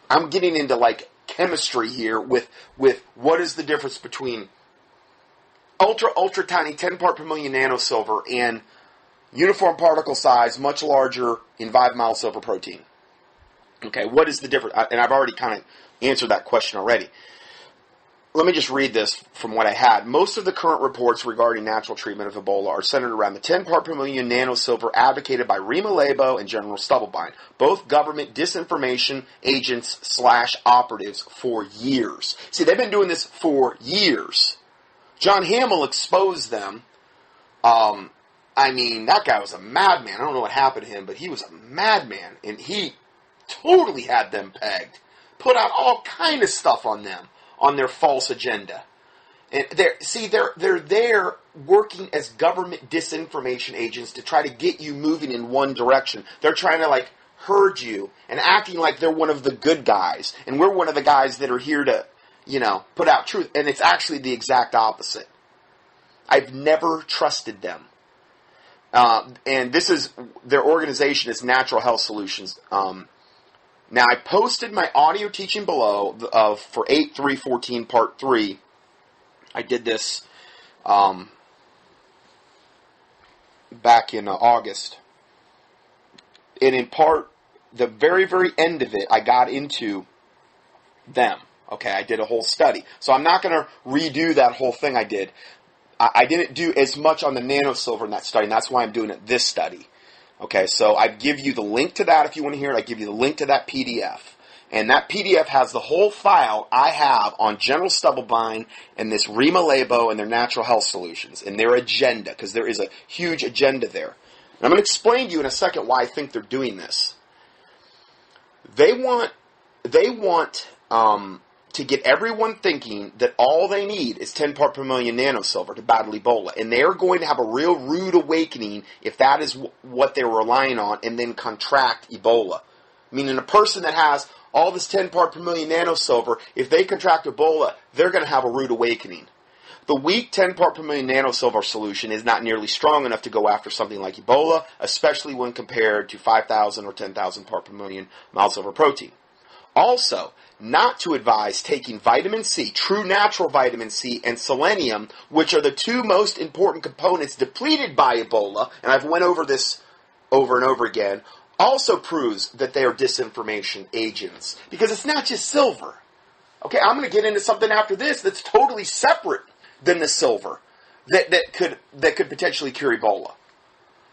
I'm getting into like chemistry here with what is the difference between ultra tiny 10 part per million nanosilver and uniform particle size, much larger in 5 mile silver protein. Okay, what is the difference? And I've already kind of answered that question already. Let me just read this from what I had. Most of the current reports regarding natural treatment of Ebola are centered around the 10 part per million nanosilver advocated by Rima, Laibow, and General Stubblebine, both government disinformation agents / operatives for years. See, they've been doing this for years. John Hamill exposed them. I mean, that guy was a madman. I don't know what happened to him, but he was a madman, and he totally had them pegged. Put out all kind of stuff on them, on their false agenda. And they're there working as government disinformation agents to try to get you moving in one direction. They're trying to like herd you and acting like they're one of the good guys, and we're one of the guys that are here to, put out truth. And it's actually the exact opposite. I've never trusted them. And this is, their organization is Natural Health Solutions. Now, I posted my audio teaching below for 8.3.14 Part 3. I did this back in August. And in part, the very, very end of it, I got into them. Okay, I did a whole study. So I'm not going to redo that whole thing I did. I didn't do as much on the nanosilver in that study, and that's why I'm doing it this study. Okay, so I give you the link to that if you want to hear it. I give you the link to that PDF. And that PDF has the whole file I have on General Stubblebine and this Rima, Laibow and their Natural Health Solutions and their agenda, because there is a huge agenda there. And I'm going to explain to you in a second why I think they're doing this. They want to get everyone thinking that all they need is 10 part per million nanosilver to battle Ebola. And they're going to have a real rude awakening if that is what they're relying on, and then contract Ebola. Meaning a person that has all this 10 part per million nanosilver, if they contract Ebola, they're going to have a rude awakening. The weak 10 part per million nanosilver solution is not nearly strong enough to go after something like Ebola, especially when compared to 5,000 or 10,000 part per million mild silver protein. Also, not to advise taking vitamin C, true natural vitamin C, and selenium, which are the two most important components depleted by Ebola, and I've went over this over and over again, also proves that they are disinformation agents. Because it's not just silver. Okay, I'm going to get into something after this that's totally separate than the silver that could potentially cure Ebola.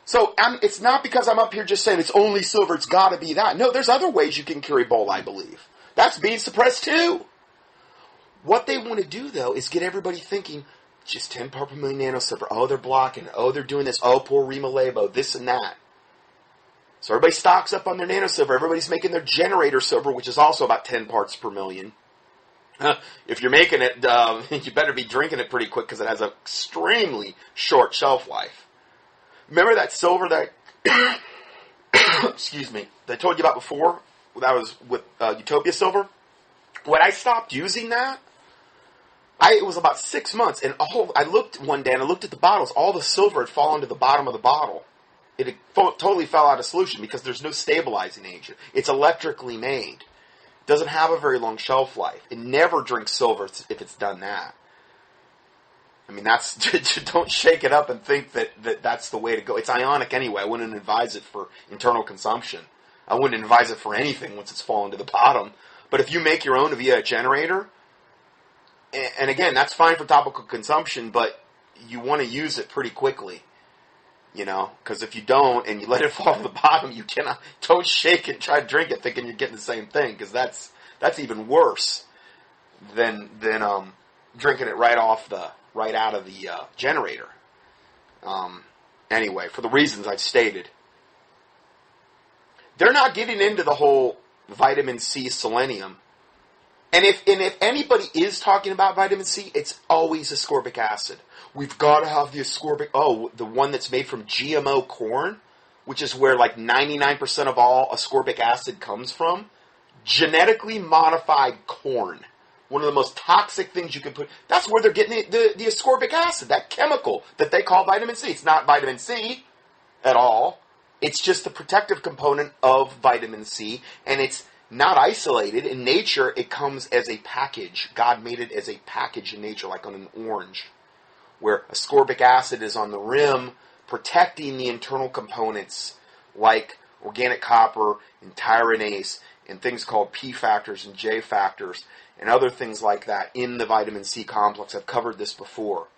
So it's not because I'm up here just saying it's only silver, it's got to be that. No, there's other ways you can cure Ebola, I believe. That's being suppressed too. What they want to do, though, is get everybody thinking, just 10 part per million nanosilver. Oh, they're blocking. Oh, they're doing this. Oh, poor Rima, Laibow, this and that. So everybody stocks up on their nanosilver. Everybody's making their generator silver, which is also about 10 parts per million. If you're making it, you better be drinking it pretty quick because it has an extremely short shelf life. Remember that silver that, excuse me, that I told you about before? That was with Utopia Silver. When I stopped using that, it was about 6 months, and I looked one day and I looked at the bottles. All the silver had fallen to the bottom of the bottle. It had totally fell out of solution because there's no stabilizing agent. It's electrically made. It doesn't have a very long shelf life. It never drinks silver if it's done that. I mean, don't shake it up and think that's the way to go. It's ionic anyway. I wouldn't advise it for internal consumption. I wouldn't advise it for anything once it's fallen to the bottom. But if you make your own via a generator, and again, that's fine for topical consumption, but you want to use it pretty quickly. Because if you don't and you let it fall to the bottom, don't shake it and try to drink it thinking you're getting the same thing, because that's even worse than drinking it right out of the generator. Anyway, for the reasons I've stated. They're not getting into the whole vitamin C, selenium. And if anybody is talking about vitamin C, it's always ascorbic acid. We've got to have the ascorbic, the one that's made from GMO corn, which is where like 99% of all ascorbic acid comes from. Genetically modified corn, one of the most toxic things you can put. That's where they're getting the ascorbic acid, that chemical that they call vitamin C. It's not vitamin C at all. It's just the protective component of vitamin C, and it's not isolated. In nature, it comes as a package. God made it as a package in nature, like on an orange, where ascorbic acid is on the rim, protecting the internal components, like organic copper and tyranase, and things called P factors and J factors, and other things like that in the vitamin C complex. I've covered this before.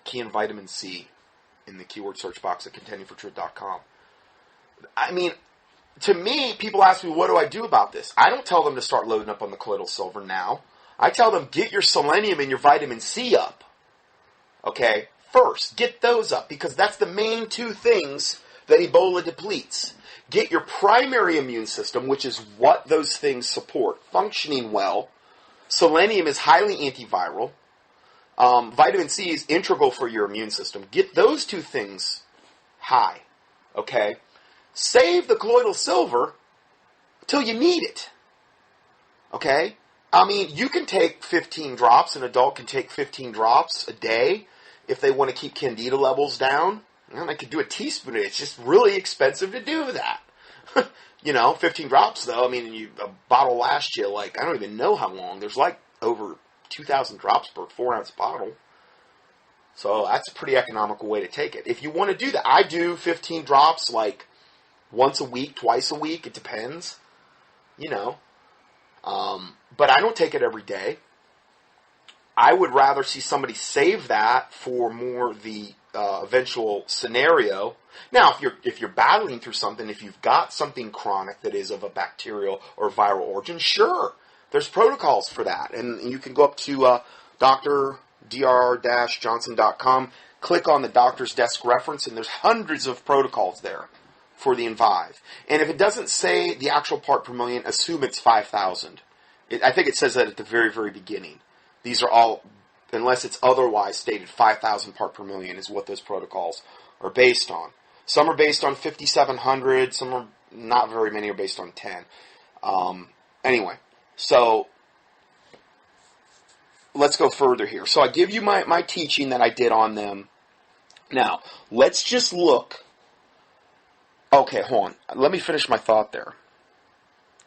Key in vitamin C in the keyword search box at contendingfortruth.com. I mean, to me, people ask me, what do I do about this? I don't tell them to start loading up on the colloidal silver now. I tell them, get your selenium and your vitamin C up. Okay? First, get those up, because that's the main two things that Ebola depletes. Get your primary immune system, which is what those things support, functioning well. Selenium is highly antiviral. Vitamin C is integral for your immune system. Get those two things high. Okay? Save the colloidal silver till you need it. Okay? I mean, you can take 15 drops. An adult can take 15 drops a day if they want to keep candida levels down. And they could do a teaspoon. It's just really expensive to do that. 15 drops, though. I mean, a bottle lasts you, I don't even know how long. There's over 2,000 drops per 4-ounce bottle. So that's a pretty economical way to take it. If you want to do that, I do 15 drops, once a week, twice a week. It depends. But I don't take it every day. I would rather see somebody save that for more the eventual scenario. Now, if you're battling through something, if you've got something chronic that is of a bacterial or viral origin, sure, there's protocols for that. And you can go up to dr-johnson.com, click on the doctor's desk reference, and there's hundreds of protocols there for the Envive. And if it doesn't say the actual part per million, assume it's 5,000. I think it says that at the very, very beginning. These are all, unless it's otherwise stated, 5,000 part per million is what those protocols are based on. Some are based on 5,700. Some are not very many are based on 10. Anyway, so let's go further here. So I give you my teaching that I did on them. Now, let's just look. Okay, hold on. Let me finish my thought there.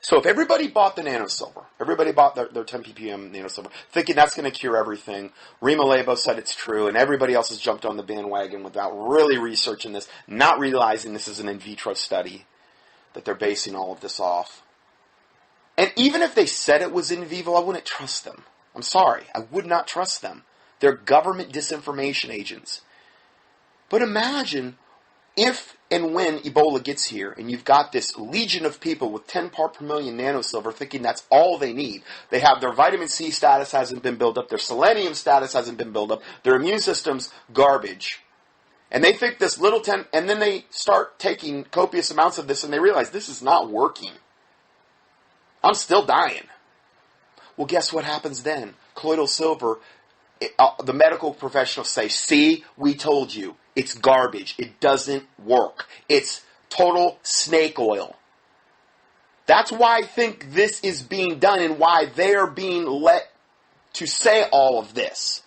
So if everybody bought the Nano Silver, everybody bought their 10 ppm Nano Silver, thinking that's going to cure everything, Rima Laibow said it's true, and everybody else has jumped on the bandwagon without really researching this, not realizing this is an in vitro study that they're basing all of this off. And even if they said it was in vivo, I wouldn't trust them. I'm sorry. I would not trust them. They're government disinformation agents. But imagine if and when Ebola gets here, and you've got this legion of people with 10 part per million nanosilver thinking that's all they need. They have their vitamin C status hasn't been built up, their selenium status hasn't been built up, their immune system's garbage. And they think this little 10, and then they start taking copious amounts of this, and they realize this is not working. I'm still dying. Well, guess what happens then? Colloidal silver, the medical professionals say, see, we told you. It's garbage. It doesn't work. It's total snake oil. That's why I think this is being done and why they're being let to say all of this.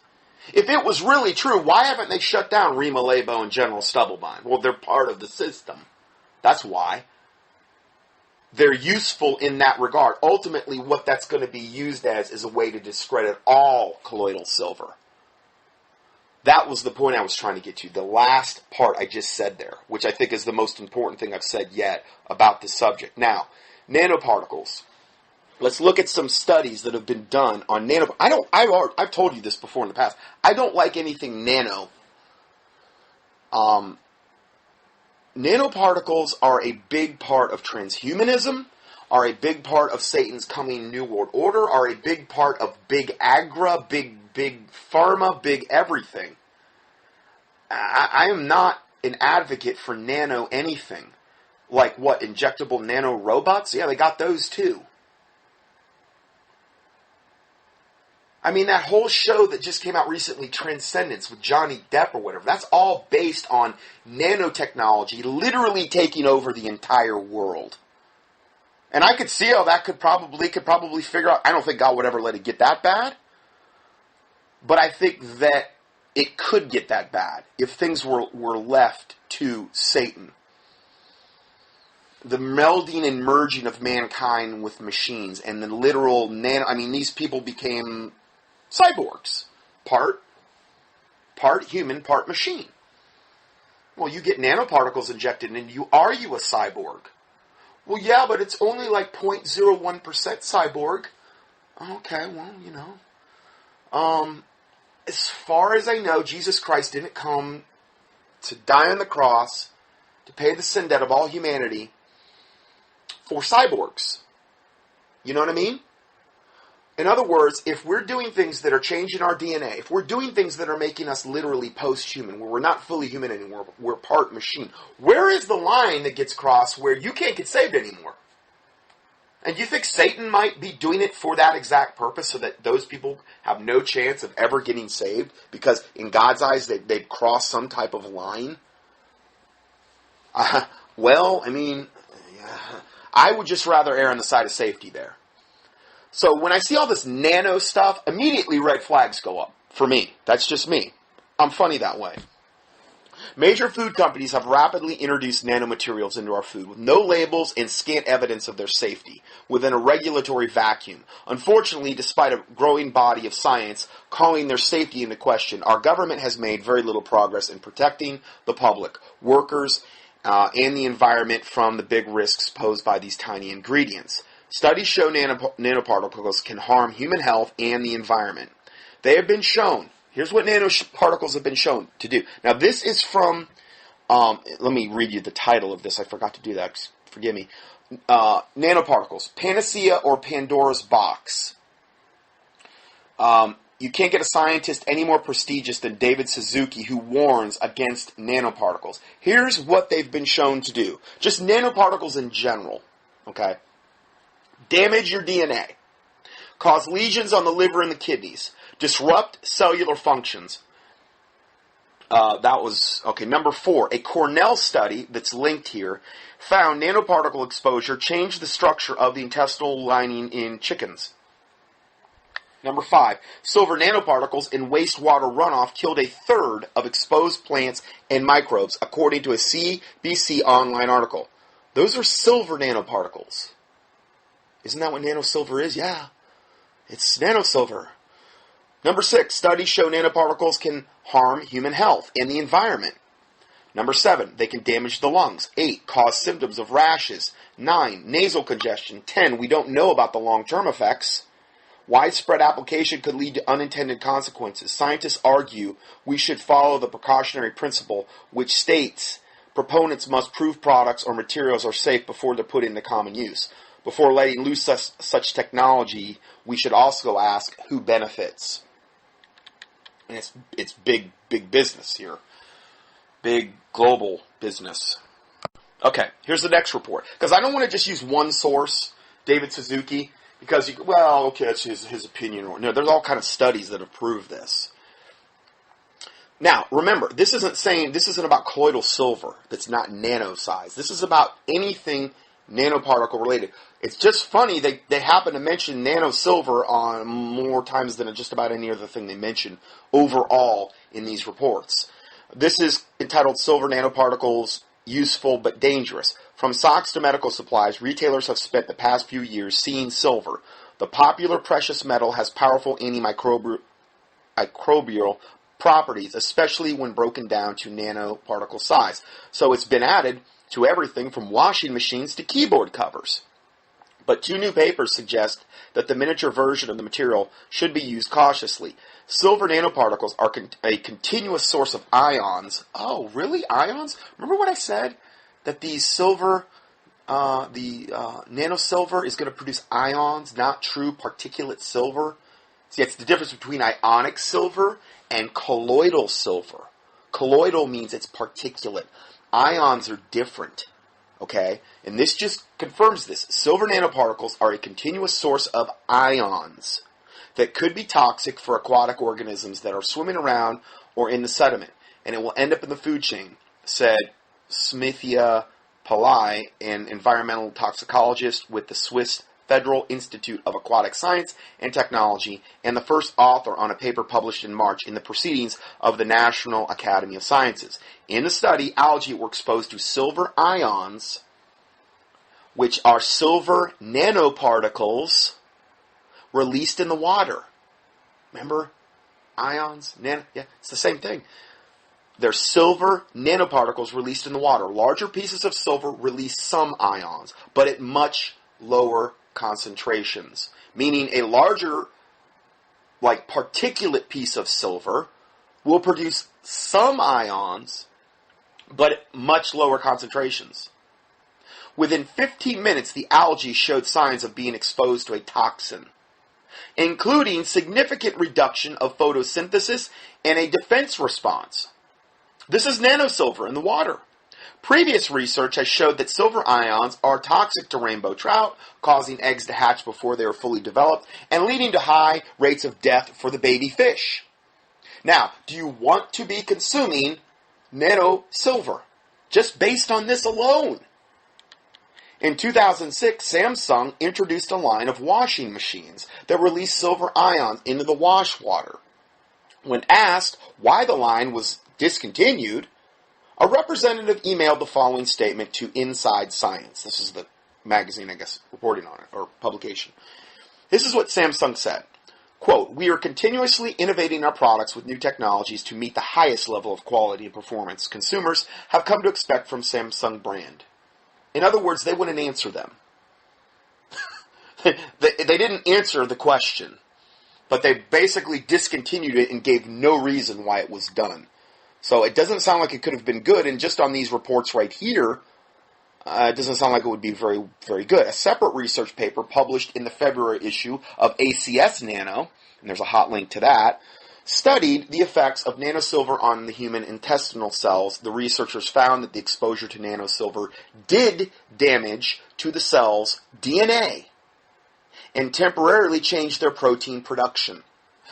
If it was really true, why haven't they shut down Rima, Laibow, and General Stubblebine? Well, they're part of the system. That's why. They're useful in that regard. Ultimately, what that's going to be used as is a way to discredit all colloidal silver. That was the point I was trying to get to. The last part I just said there, which I think is the most important thing I've said yet about this subject. Now, nanoparticles. Let's look at some studies that have been done on nanoparticles. I've told you this before in the past. I don't like anything nano. Nanoparticles are a big part of transhumanism, are a big part of Satan's coming New World Order, are a big part of big agra, big pharma, big everything. I am not an advocate for nano anything. Like what, injectable nano robots? Yeah, they got those too. I mean, that whole show that just came out recently, Transcendence, with Johnny Depp or whatever, that's all based on nanotechnology literally taking over the entire world. And I could see how that could probably figure out. I don't think God would ever let it get that bad. But I think that it could get that bad if things were left to Satan. The melding and merging of mankind with machines and the literal these people became cyborgs. Part human, part machine. Well, you get nanoparticles injected into you. Are you a cyborg? Well, yeah, but it's only like 0.01% cyborg. Okay, well, as far as I know, Jesus Christ didn't come to die on the cross to pay the sin debt of all humanity for cyborgs. You know what I mean? In other words, if we're doing things that are changing our DNA, if we're doing things that are making us literally post-human, where we're not fully human anymore, we're part machine, where is the line that gets crossed where you can't get saved anymore? And you think Satan might be doing it for that exact purpose so that those people have no chance of ever getting saved? Because in God's eyes, they've crossed some type of line? I would just rather err on the side of safety there. So when I see all this nano stuff, immediately red flags go up. For me. That's just me. I'm funny that way. Major food companies have rapidly introduced nanomaterials into our food with no labels and scant evidence of their safety within a regulatory vacuum. Unfortunately, despite a growing body of science calling their safety into question, our government has made very little progress in protecting the public, workers, and the environment from the big risks posed by these tiny ingredients. Studies show nanoparticles can harm human health and the environment. They have been shown. Here's what nanoparticles have been shown to do. Now, this is from, let me read you the title of this. I forgot to do that. Forgive me. Nanoparticles, Panacea or Pandora's Box. You can't get a scientist any more prestigious than David Suzuki, who warns against nanoparticles. Here's what they've been shown to do. Just nanoparticles in general. Okay? Damage your DNA. Cause lesions on the liver and the kidneys. Disrupt cellular functions. Number 4. A Cornell study that's linked here found nanoparticle exposure changed the structure of the intestinal lining in chickens. Number 5. Silver nanoparticles in wastewater runoff killed a third of exposed plants and microbes, according to a CBC online article. Those are silver nanoparticles. Isn't that what Nano Silver is? Yeah. It's Nano Silver. Number 6. Studies show nanoparticles can harm human health and the environment. Number 7. They can damage the lungs. 8. Cause symptoms of rashes. 9. Nasal congestion. 10. We don't know about the long-term effects. Widespread application could lead to unintended consequences. Scientists argue we should follow the precautionary principle, which states proponents must prove products or materials are safe before they're put into common use. Before letting loose such technology, we should also ask who benefits. And it's big business here. Big global business. Okay, here's the next report. Because I don't want to just use one source, David Suzuki, because, that's his opinion. No, there's all kind of studies that have proved this. Now, remember, this isn't about colloidal silver that's not nano size. This is about anything nanoparticle related. It's just funny they happen to mention nano silver on more times than just about any other thing they mention overall in these reports. This is entitled Silver Nanoparticles, Useful but Dangerous. From socks to medical supplies, retailers have spent the past few years seeing silver. The popular precious metal has powerful antimicrobial properties, especially when broken down to nanoparticle size. So it's been added to everything from washing machines to keyboard covers. But 2 new papers suggest that the miniature version of the material should be used cautiously. Silver nanoparticles are a continuous source of ions. Oh, really? Ions? Remember what I said? That these silver, nano silver is going to produce ions, not true particulate silver. See, it's the difference between ionic silver and colloidal silver. Colloidal means it's particulate. Ions are different. Okay? And this just confirms this. Silver nanoparticles are a continuous source of ions that could be toxic for aquatic organisms that are swimming around or in the sediment. And it will end up in the food chain, said Smithia Pillai, an environmental toxicologist with the Swiss Federal Institute of Aquatic Science and Technology, and the first author on a paper published in March in the Proceedings of the National Academy of Sciences. In the study, algae were exposed to silver ions, which are silver nanoparticles released in the water. Remember? Ions, yeah, it's the same thing. They're silver nanoparticles released in the water. Larger pieces of silver release some ions, but at much lower concentrations. Meaning a larger, like particulate piece of silver will produce some ions, but at much lower concentrations. Within 15 minutes, the algae showed signs of being exposed to a toxin, including significant reduction of photosynthesis and a defense response. This is nanosilver in the water. Previous research has showed that silver ions are toxic to rainbow trout, causing eggs to hatch before they are fully developed and leading to high rates of death for the baby fish. Now, do you want to be consuming nanosilver just based on this alone? In 2006, Samsung introduced a line of washing machines that released silver ions into the wash water. When asked why the line was discontinued, a representative emailed the following statement to Inside Science. This is the magazine, I guess, reporting on it, or publication. This is what Samsung said. Quote, "We are continuously innovating our products with new technologies to meet the highest level of quality and performance consumers have come to expect from Samsung brand." In other words, they wouldn't answer them. They didn't answer the question, but they basically discontinued it and gave no reason why it was done. So it doesn't sound like it could have been good, and just on these reports right here, it doesn't sound like it would be very, very good. A separate research paper published in the February issue of ACS Nano, and there's a hot link to that, studied the effects of nanosilver on the human intestinal cells. The researchers found that the exposure to nanosilver did damage to the cell's DNA and temporarily changed their protein production.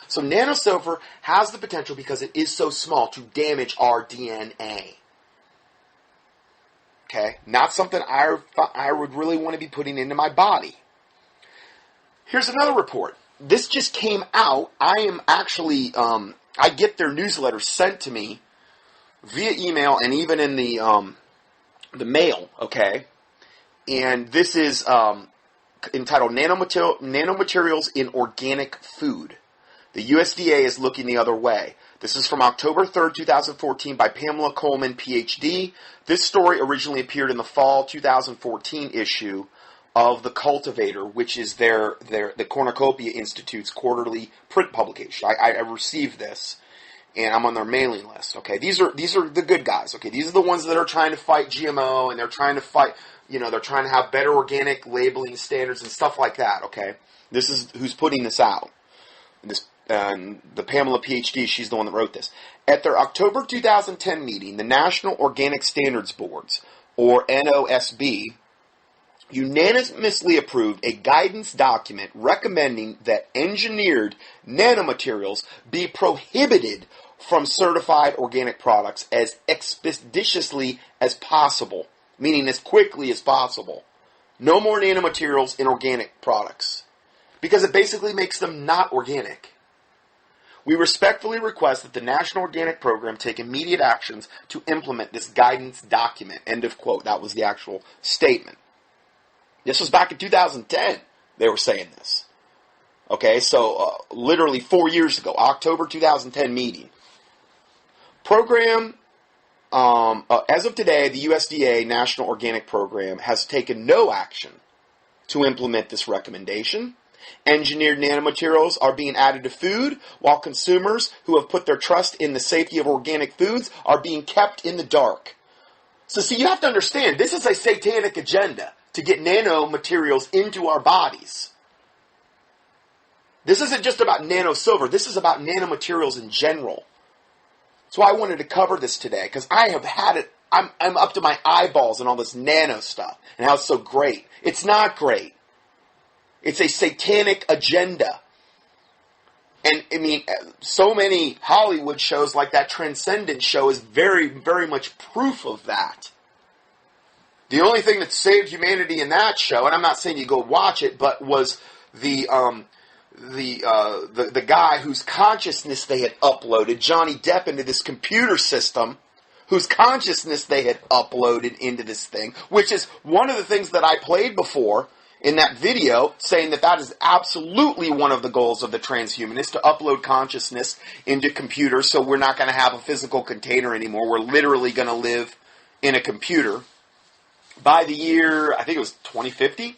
So nanosilver has the potential, because it is so small, to damage our DNA. Okay? Not something I would really want to be putting into my body. Here's another report. This just came out. I am actually, I get their newsletters sent to me via email and even in the mail, okay? And this is entitled Nanomaterials in Organic Food. The USDA is looking the other way. This is from October 3rd, 2014 by Pamela Coleman, PhD. This story originally appeared in the fall 2014 issue of The Cultivator, which is the Cornucopia Institute's quarterly print publication. I received this, and I'm on their mailing list. Okay, these are the good guys. Okay, these are the ones that are trying to fight GMO, and they're trying to fight, they're trying to have better organic labeling standards and stuff like that. Okay, this is who's putting this out. The Pamela PhD, she's the one that wrote this. At their October 2010 meeting, the National Organic Standards Boards, or NOSB, unanimously approved a guidance document recommending that engineered nanomaterials be prohibited from certified organic products as expeditiously as possible, meaning as quickly as possible. No more nanomaterials in organic products, because it basically makes them not organic. We respectfully request that the National Organic Program take immediate actions to implement this guidance document. End of quote. That was the actual statement. This was back in 2010. They were saying this. Okay, so literally 4 years ago, October 2010 meeting. Program, as of today, the USDA National Organic Program has taken no action to implement this recommendation. Engineered nanomaterials are being added to food, while consumers who have put their trust in the safety of organic foods are being kept in the dark. So see, you have to understand, this is a satanic agenda to get nanomaterials into our bodies. This isn't just about nanosilver. This is about nanomaterials in general. So I wanted to cover this today, because I have had it. I'm up to my eyeballs in all this nano stuff and how it's so great. It's not great. It's a satanic agenda. And, I mean, so many Hollywood shows like that Transcendent show is very, very much proof of that. The only thing that saved humanity in that show, and I'm not saying you go watch it, but was the guy whose consciousness they had uploaded, Johnny Depp, into this computer system, whose consciousness they had uploaded into this thing, which is one of the things that I played before in that video, saying that that is absolutely one of the goals of the transhumanists, to upload consciousness into computers, so we're not going to have a physical container anymore. We're literally going to live in a computer by the year, I think it was 2050?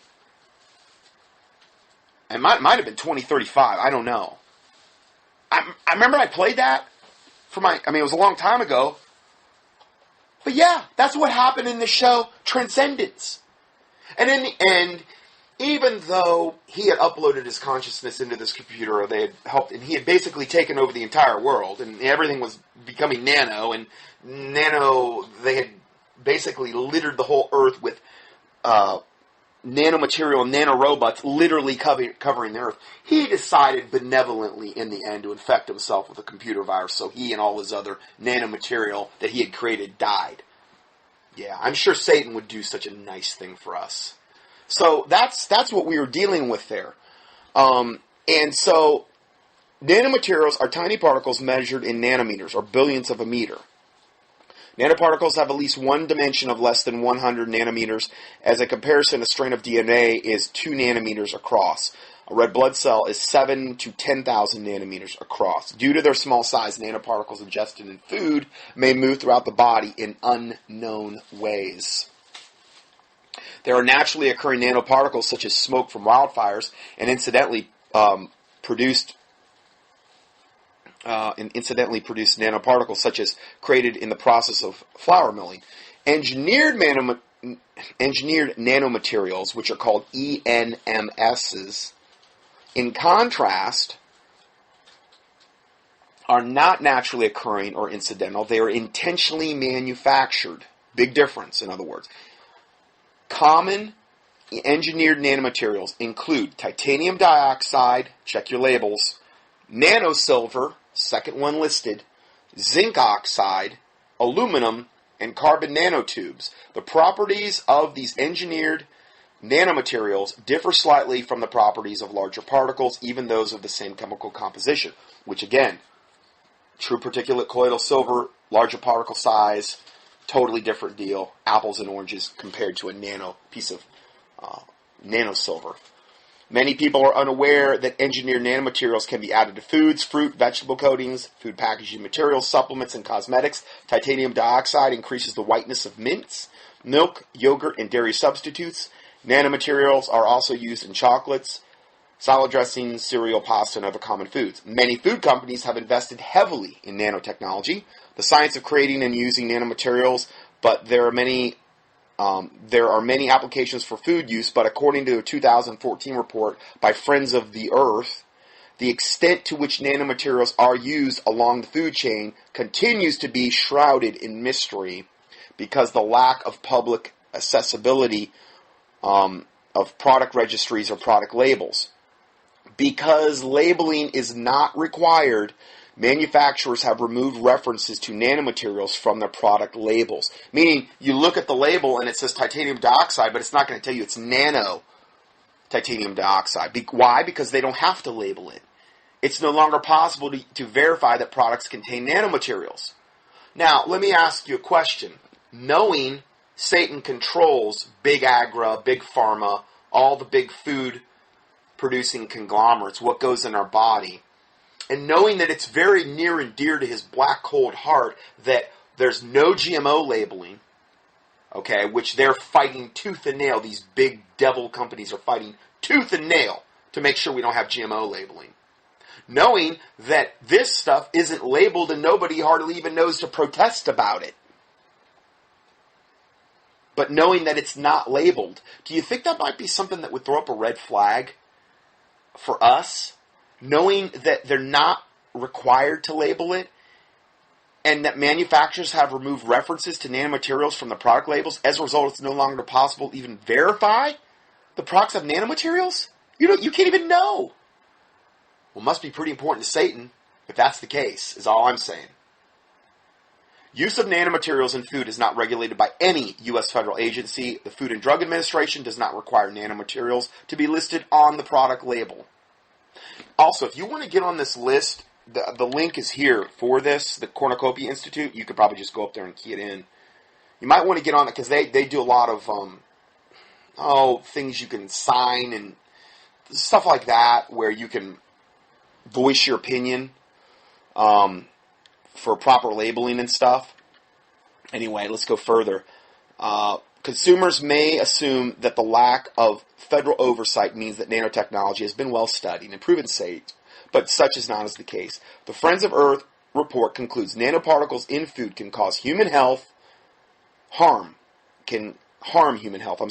It might have been 2035. I don't know. I remember I played that for it was a long time ago. But yeah, that's what happened in the show Transcendence. And in the end, even though he had uploaded his consciousness into this computer, or they had helped, and he had basically taken over the entire world, and everything was becoming nano, and they had basically littered the whole earth with nanomaterial and nanorobots literally covering the earth. He decided benevolently in the end to infect himself with a computer virus, so he and all his other nanomaterial that he had created died. Yeah, I'm sure Satan would do such a nice thing for us. So that's what we were dealing with there. And so nanomaterials are tiny particles measured in nanometers, or billionths of a meter. Nanoparticles have at least one dimension of less than 100 nanometers. As a comparison, a strain of DNA is 2 nanometers across. A red blood cell is 7 to 10,000 nanometers across. Due to their small size, nanoparticles ingested in food may move throughout the body in unknown ways. There are naturally occurring nanoparticles such as smoke from wildfires and incidentally produced nanoparticles such as created in the process of flour milling. Engineered nanomaterials, which are called ENMSs, in contrast, are not naturally occurring or incidental. They are intentionally manufactured. Big difference, in other words. Common engineered nanomaterials include titanium dioxide, check your labels, Nano Silver, second one listed, zinc oxide, aluminum, and carbon nanotubes. The properties of these engineered nanomaterials differ slightly from the properties of larger particles, even those of the same chemical composition, which again, true particulate colloidal silver, larger particle size, totally different deal, apples and oranges compared to a nano piece of nano silver. Many people are unaware that engineered nanomaterials can be added to foods, fruit, vegetable coatings, food packaging materials, supplements, and cosmetics. Titanium dioxide increases the whiteness of mints, milk, yogurt, and dairy substitutes. Nanomaterials are also used in chocolates, salad dressings, cereal, pasta, and other common foods. Many food companies have invested heavily in nanotechnology, the science of creating and using nanomaterials, but there are many applications for food use, but according to a 2014 report by Friends of the Earth, the extent to which nanomaterials are used along the food chain continues to be shrouded in mystery because the lack of public accessibility of product registries or product labels. Because labeling is not required, manufacturers have removed references to nanomaterials from their product labels. Meaning, you look at the label and it says titanium dioxide, but it's not going to tell you it's nano titanium dioxide. Why? Because they don't have to label it. It's no longer possible to verify that products contain nanomaterials. Now, let me ask you a question. Knowing Satan controls big agra, big pharma, all the big food producing conglomerates, what goes in our body, and knowing that it's very near and dear to his black, cold heart that there's no GMO labeling, okay, which they're fighting tooth and nail. These big devil companies are fighting tooth and nail to make sure we don't have GMO labeling. Knowing that this stuff isn't labeled and nobody hardly even knows to protest about it. But knowing that it's not labeled, do you think that might be something that would throw up a red flag for us? Knowing that they're not required to label it, and that manufacturers have removed references to nanomaterials from the product labels, as a result it's no longer possible to even verify the products have nanomaterials? You can't even know. Well, it must be pretty important to Satan if that's the case, is all I'm saying. Use of nanomaterials in food is not regulated by any U.S. federal agency. The Food and Drug Administration does not require nanomaterials to be listed on the product label. Also, if you want to get on this list, the link is here for this, the Cornucopia Institute. You could probably just go up there and key it in. You might want to get on it because they do a lot of things you can sign and stuff like that where you can voice your opinion for proper labeling and stuff. Anyway, let's go further. Consumers may assume that the lack of federal oversight means that nanotechnology has been well studied and proven safe, but such is not as the case. The Friends of Earth report concludes nanoparticles in food can cause harm human health,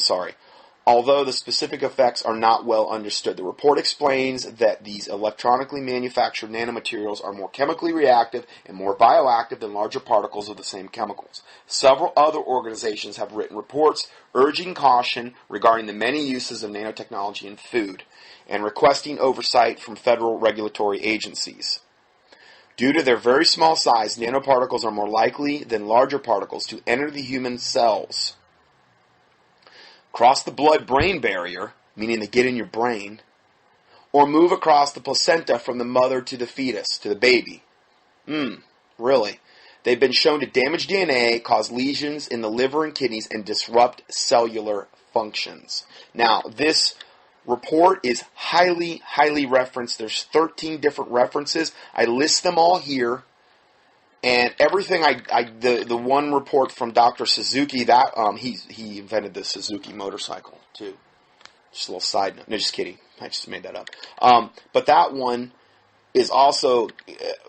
although the specific effects are not well understood. The report explains that these electronically manufactured nanomaterials are more chemically reactive and more bioactive than larger particles of the same chemicals. Several other organizations have written reports urging caution regarding the many uses of nanotechnology in food and requesting oversight from federal regulatory agencies. Due to their very small size, nanoparticles are more likely than larger particles to enter the human cells, cross the blood-brain barrier, meaning they get in your brain, or move across the placenta from the mother to the fetus, to the baby. Really? They've been shown to damage DNA, cause lesions in the liver and kidneys, and disrupt cellular functions. Now, this report is highly, highly referenced. There's 13 different references. I list them all here. And everything the one report from Dr. Suzuki, that he invented the Suzuki motorcycle too. Just a little side note. No, just kidding. I just made that up. But that one is also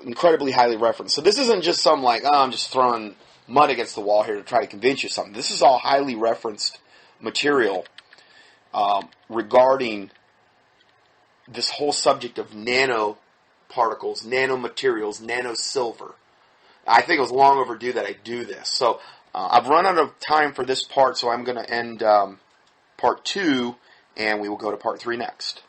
incredibly highly referenced. So this isn't just some I'm just throwing mud against the wall here to try to convince you of something. This is all highly referenced material regarding this whole subject of nanoparticles, nanomaterials, nanosilver. I think it was long overdue that I do this. So I've run out of time for this part, so I'm going to end part 2, and we will go to part 3 next.